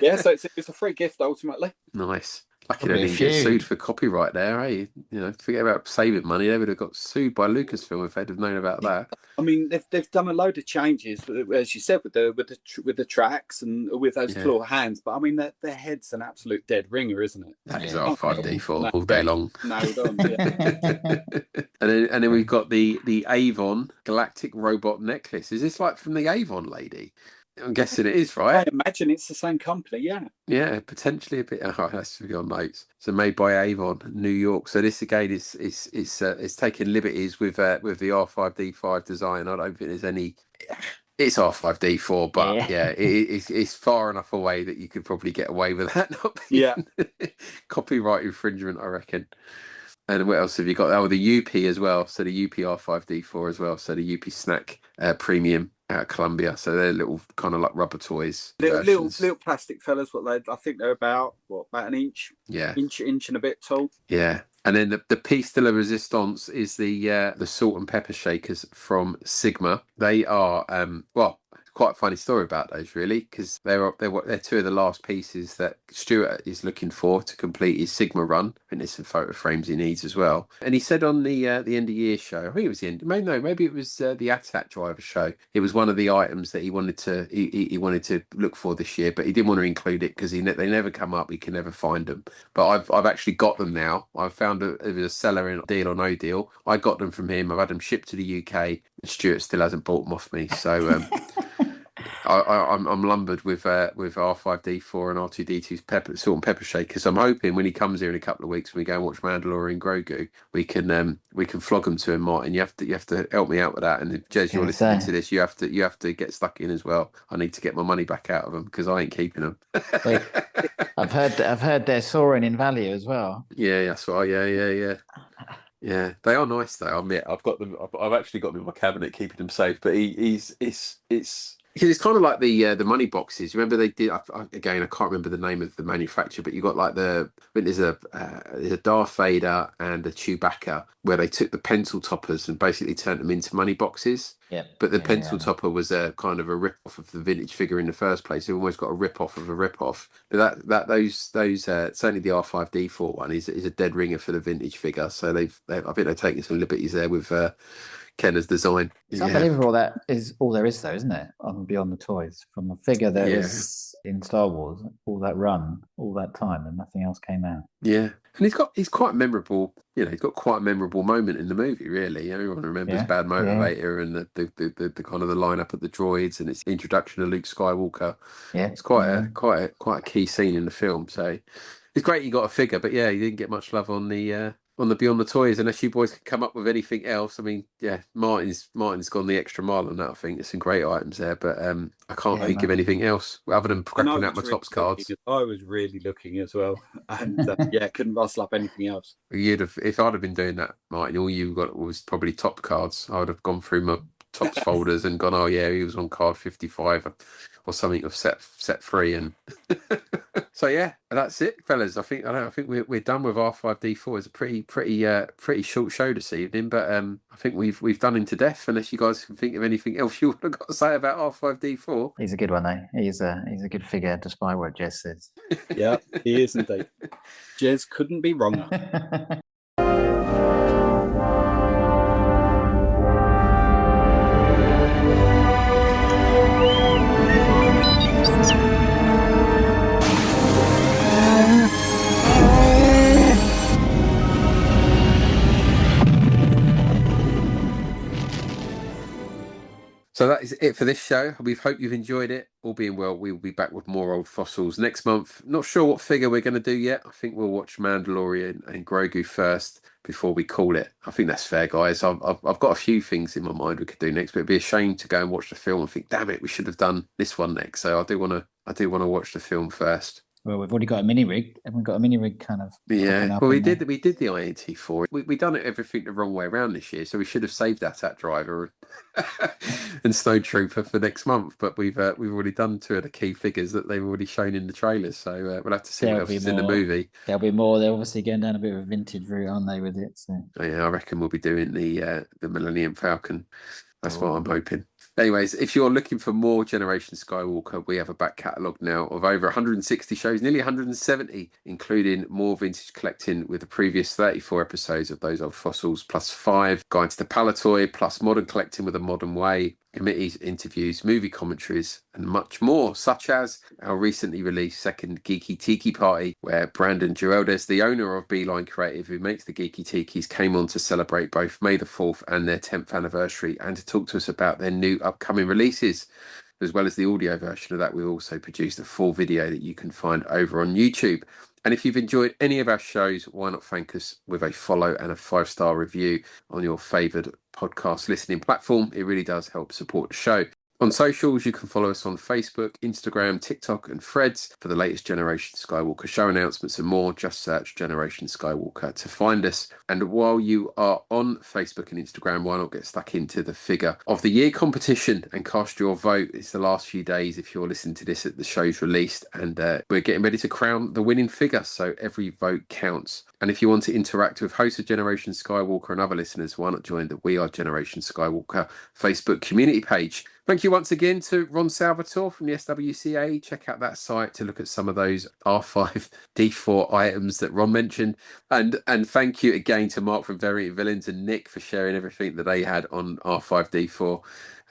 Speaker 2: yeah. So it's a free gift ultimately.
Speaker 8: Nice. Lucky they didn't get sued for copyright there, eh? You know, forget about saving money. They would have got sued by Lucasfilm if they'd have known about that.
Speaker 2: I mean, they've done a load of changes, as you said, with the tracks and with those claw hands. But I mean, their head's an absolute dead ringer, isn't it?
Speaker 8: That is R5-D4 all day long.
Speaker 2: Nailed on. Yeah.
Speaker 8: and then we've got the Avon Galactic Robot Necklace. Is this like from the Avon lady? I'm guessing it is, right?
Speaker 2: I imagine it's the same company, yeah.
Speaker 8: Yeah, potentially a bit. Oh, that's to be on notes. So made by Avon, New York. So this again is taking liberties with the R5-D5 design. I don't think there's any. It's R5-D4, but it's far enough away that you could probably get away with that not being copyright infringement, I reckon. And what else have you got? Oh, the UP as well. So the UP R5-D4 as well. So the UP Snack Premium out of Columbia. So they're little kind of like rubber toys.
Speaker 2: Little plastic fellas. I think they're about an inch.
Speaker 8: Yeah.
Speaker 2: Inch and a bit tall.
Speaker 8: Yeah. And then the piece de la resistance is the salt and pepper shakers from Sigma. They are quite a funny story about those, really, because they're two of the last pieces that Stuart is looking for to complete his Sigma run. I think there's some photo frames he needs as well. And he said on the end of year show, I think it was the end. Maybe it was the ATAT driver show. It was one of the items that he wanted to look for this year, but he didn't want to include it because they never come up. He can never find them. But I've actually got them now. I've found it was a seller in Deal or No Deal. I got them from him. I've had them shipped to the UK. And Stuart still hasn't bought them off me. So. I'm lumbered with R5-D4 and R2-D2's salt and pepper shakers. I'm hoping when he comes here in a couple of weeks, when we go and watch Mandalorian and Grogu, we can flog them to him, Martin. You have to help me out with that. And if Jez, you're listening to this, you have to get stuck in as well. I need to get my money back out of them because I ain't keeping them.
Speaker 9: I've heard they're soaring in value as well.
Speaker 8: Yeah, that's right. Yeah. Yeah, they are nice though. I admit, I've got them. I've actually got them in my cabinet, keeping them safe. But it's kind of like the money boxes. Remember they did again. I can't remember the name of the manufacturer, but you got like I think there's a Darth Vader and a Chewbacca where they took the pencil toppers and basically turned them into money boxes.
Speaker 9: Yeah.
Speaker 8: But the pencil topper was a kind of a rip off of the vintage figure in the first place. They've almost got a rip off of a rip off. But those certainly the R5-D4 one is a dead ringer for the vintage figure. So I think they're taking some liberties there with Kenner's design.
Speaker 9: It's unbelievable that is all there is though, isn't it? On Beyond the Toys, from a figure that was in Star Wars all that run, all that time, and nothing else came out.
Speaker 8: Yeah, and he's quite memorable. You know, he's got quite a memorable moment in the movie. Really, everyone remembers Bad Motivator and the kind of the lineup of the droids and its introduction to Luke Skywalker.
Speaker 9: Yeah,
Speaker 8: it's quite a key scene in the film. So it's great you got a figure, but you didn't get much love on the Beyond the Toys, unless you boys can come up with anything else. I mean, Martin's gone the extra mile on that. I think there's some great items there, but I can't think of anything else other than cracking out my tops cards.
Speaker 2: I was really looking as well, and couldn't rustle up anything else.
Speaker 8: If I'd have been doing that, Martin, all you got was probably top cards. I would have gone through my tops folders and gone, oh yeah, he was on card 55 or something of set 3, and so that's it, fellas. I think we're done with R5-D4. It's a pretty short show this evening, but I think we've done him to death. Unless you guys can think of anything else you would have got to say about R5-D4.
Speaker 9: He's a good one though. He's a good figure, despite what Jez says.
Speaker 2: Yeah, he is indeed. Jez couldn't be wrong.
Speaker 8: So that is it for this show. We hope you've enjoyed it. All being well, we will be back with more old fossils next month. Not sure what figure we're going to do yet. I think we'll watch Mandalorian and Grogu first before we call it. I think that's fair, guys. I've got a few things in my mind we could do next, but it'd be a shame to go and watch the film and think, damn it, we should have done this one next. So I do want to watch the film first.
Speaker 9: Well, we've already got a mini rig, and we've got a mini rig kind of.
Speaker 8: Yeah,
Speaker 9: up
Speaker 8: well,
Speaker 9: in
Speaker 8: we did the INT4. We done it everything the wrong way around this year, so we should have saved that driver and Snow Trooper for next month. But we've already done 2 of the key figures that they've already shown in the trailers. So we'll have to see what else is in the movie.
Speaker 9: There'll be more. They're obviously going down a bit of a vintage route, aren't they, with it? So
Speaker 8: Yeah, I reckon we'll be doing the Millennium Falcon. That's what I'm hoping. Anyways, if you're looking for more Generation Skywalker, we have a back catalogue now of over 160 shows, nearly 170, including more vintage collecting with the previous 34 episodes of Those Old Fossils, plus 5 guides to Palitoy, plus modern collecting with a modern way, committees, interviews, movie commentaries, and much more, such as our recently released second Geeky Tiki Party, where Brandon Geraldes, the owner of Beeline Creative, who makes the Geeky Tikis, came on to celebrate both May the 4th and their 10th anniversary, and to talk to us about their new upcoming releases. As well as the audio version of that, we also produced a full video that you can find over on YouTube. And if you've enjoyed any of our shows, why not thank us with a follow and a 5-star review on your favoured podcast listening platform? It really does help support the show. On socials, you can follow us on Facebook, Instagram, TikTok, and Threads for the latest Generation Skywalker show announcements and more. Just search Generation Skywalker to find us. And while you are on Facebook and Instagram, why not get stuck into the Figure of the Year competition and cast your vote? It's the last few days if you're listening to this at the show's released, and we're getting ready to crown the winning figure, so every vote counts. And if you want to interact with hosts of Generation Skywalker and other listeners, why not join the We Are Generation Skywalker Facebook community page? Thank you once again to Ron Salvatore from the SWCA. Check out that site to look at some of those R5-D4 items that Ron mentioned. And thank you again to Mark from Variant Villains and Nick for sharing everything that they had on R5-D4.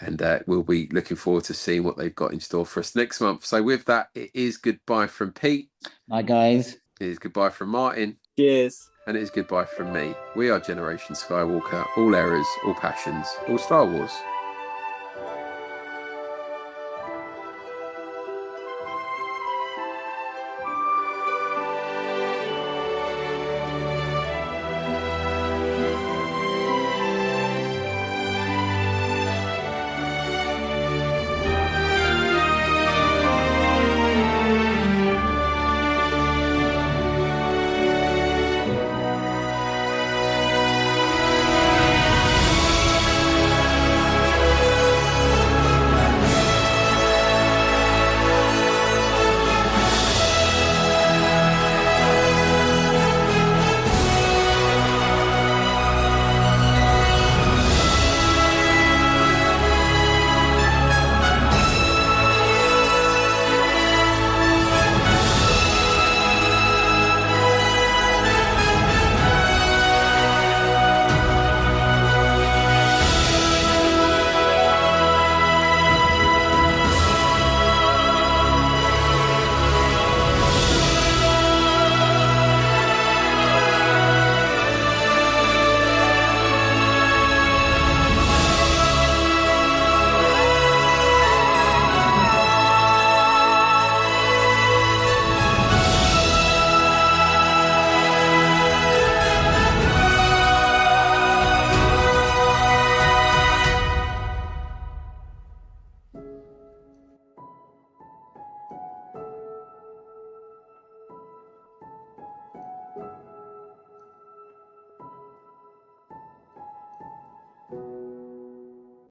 Speaker 8: And we'll be looking forward to seeing what they've got in store for us next month. So with that, it is goodbye from Pete.
Speaker 9: Bye, guys.
Speaker 8: It is goodbye from Martin.
Speaker 2: Cheers.
Speaker 8: And it is goodbye from me. We are Generation Skywalker. All errors, all passions, all Star Wars.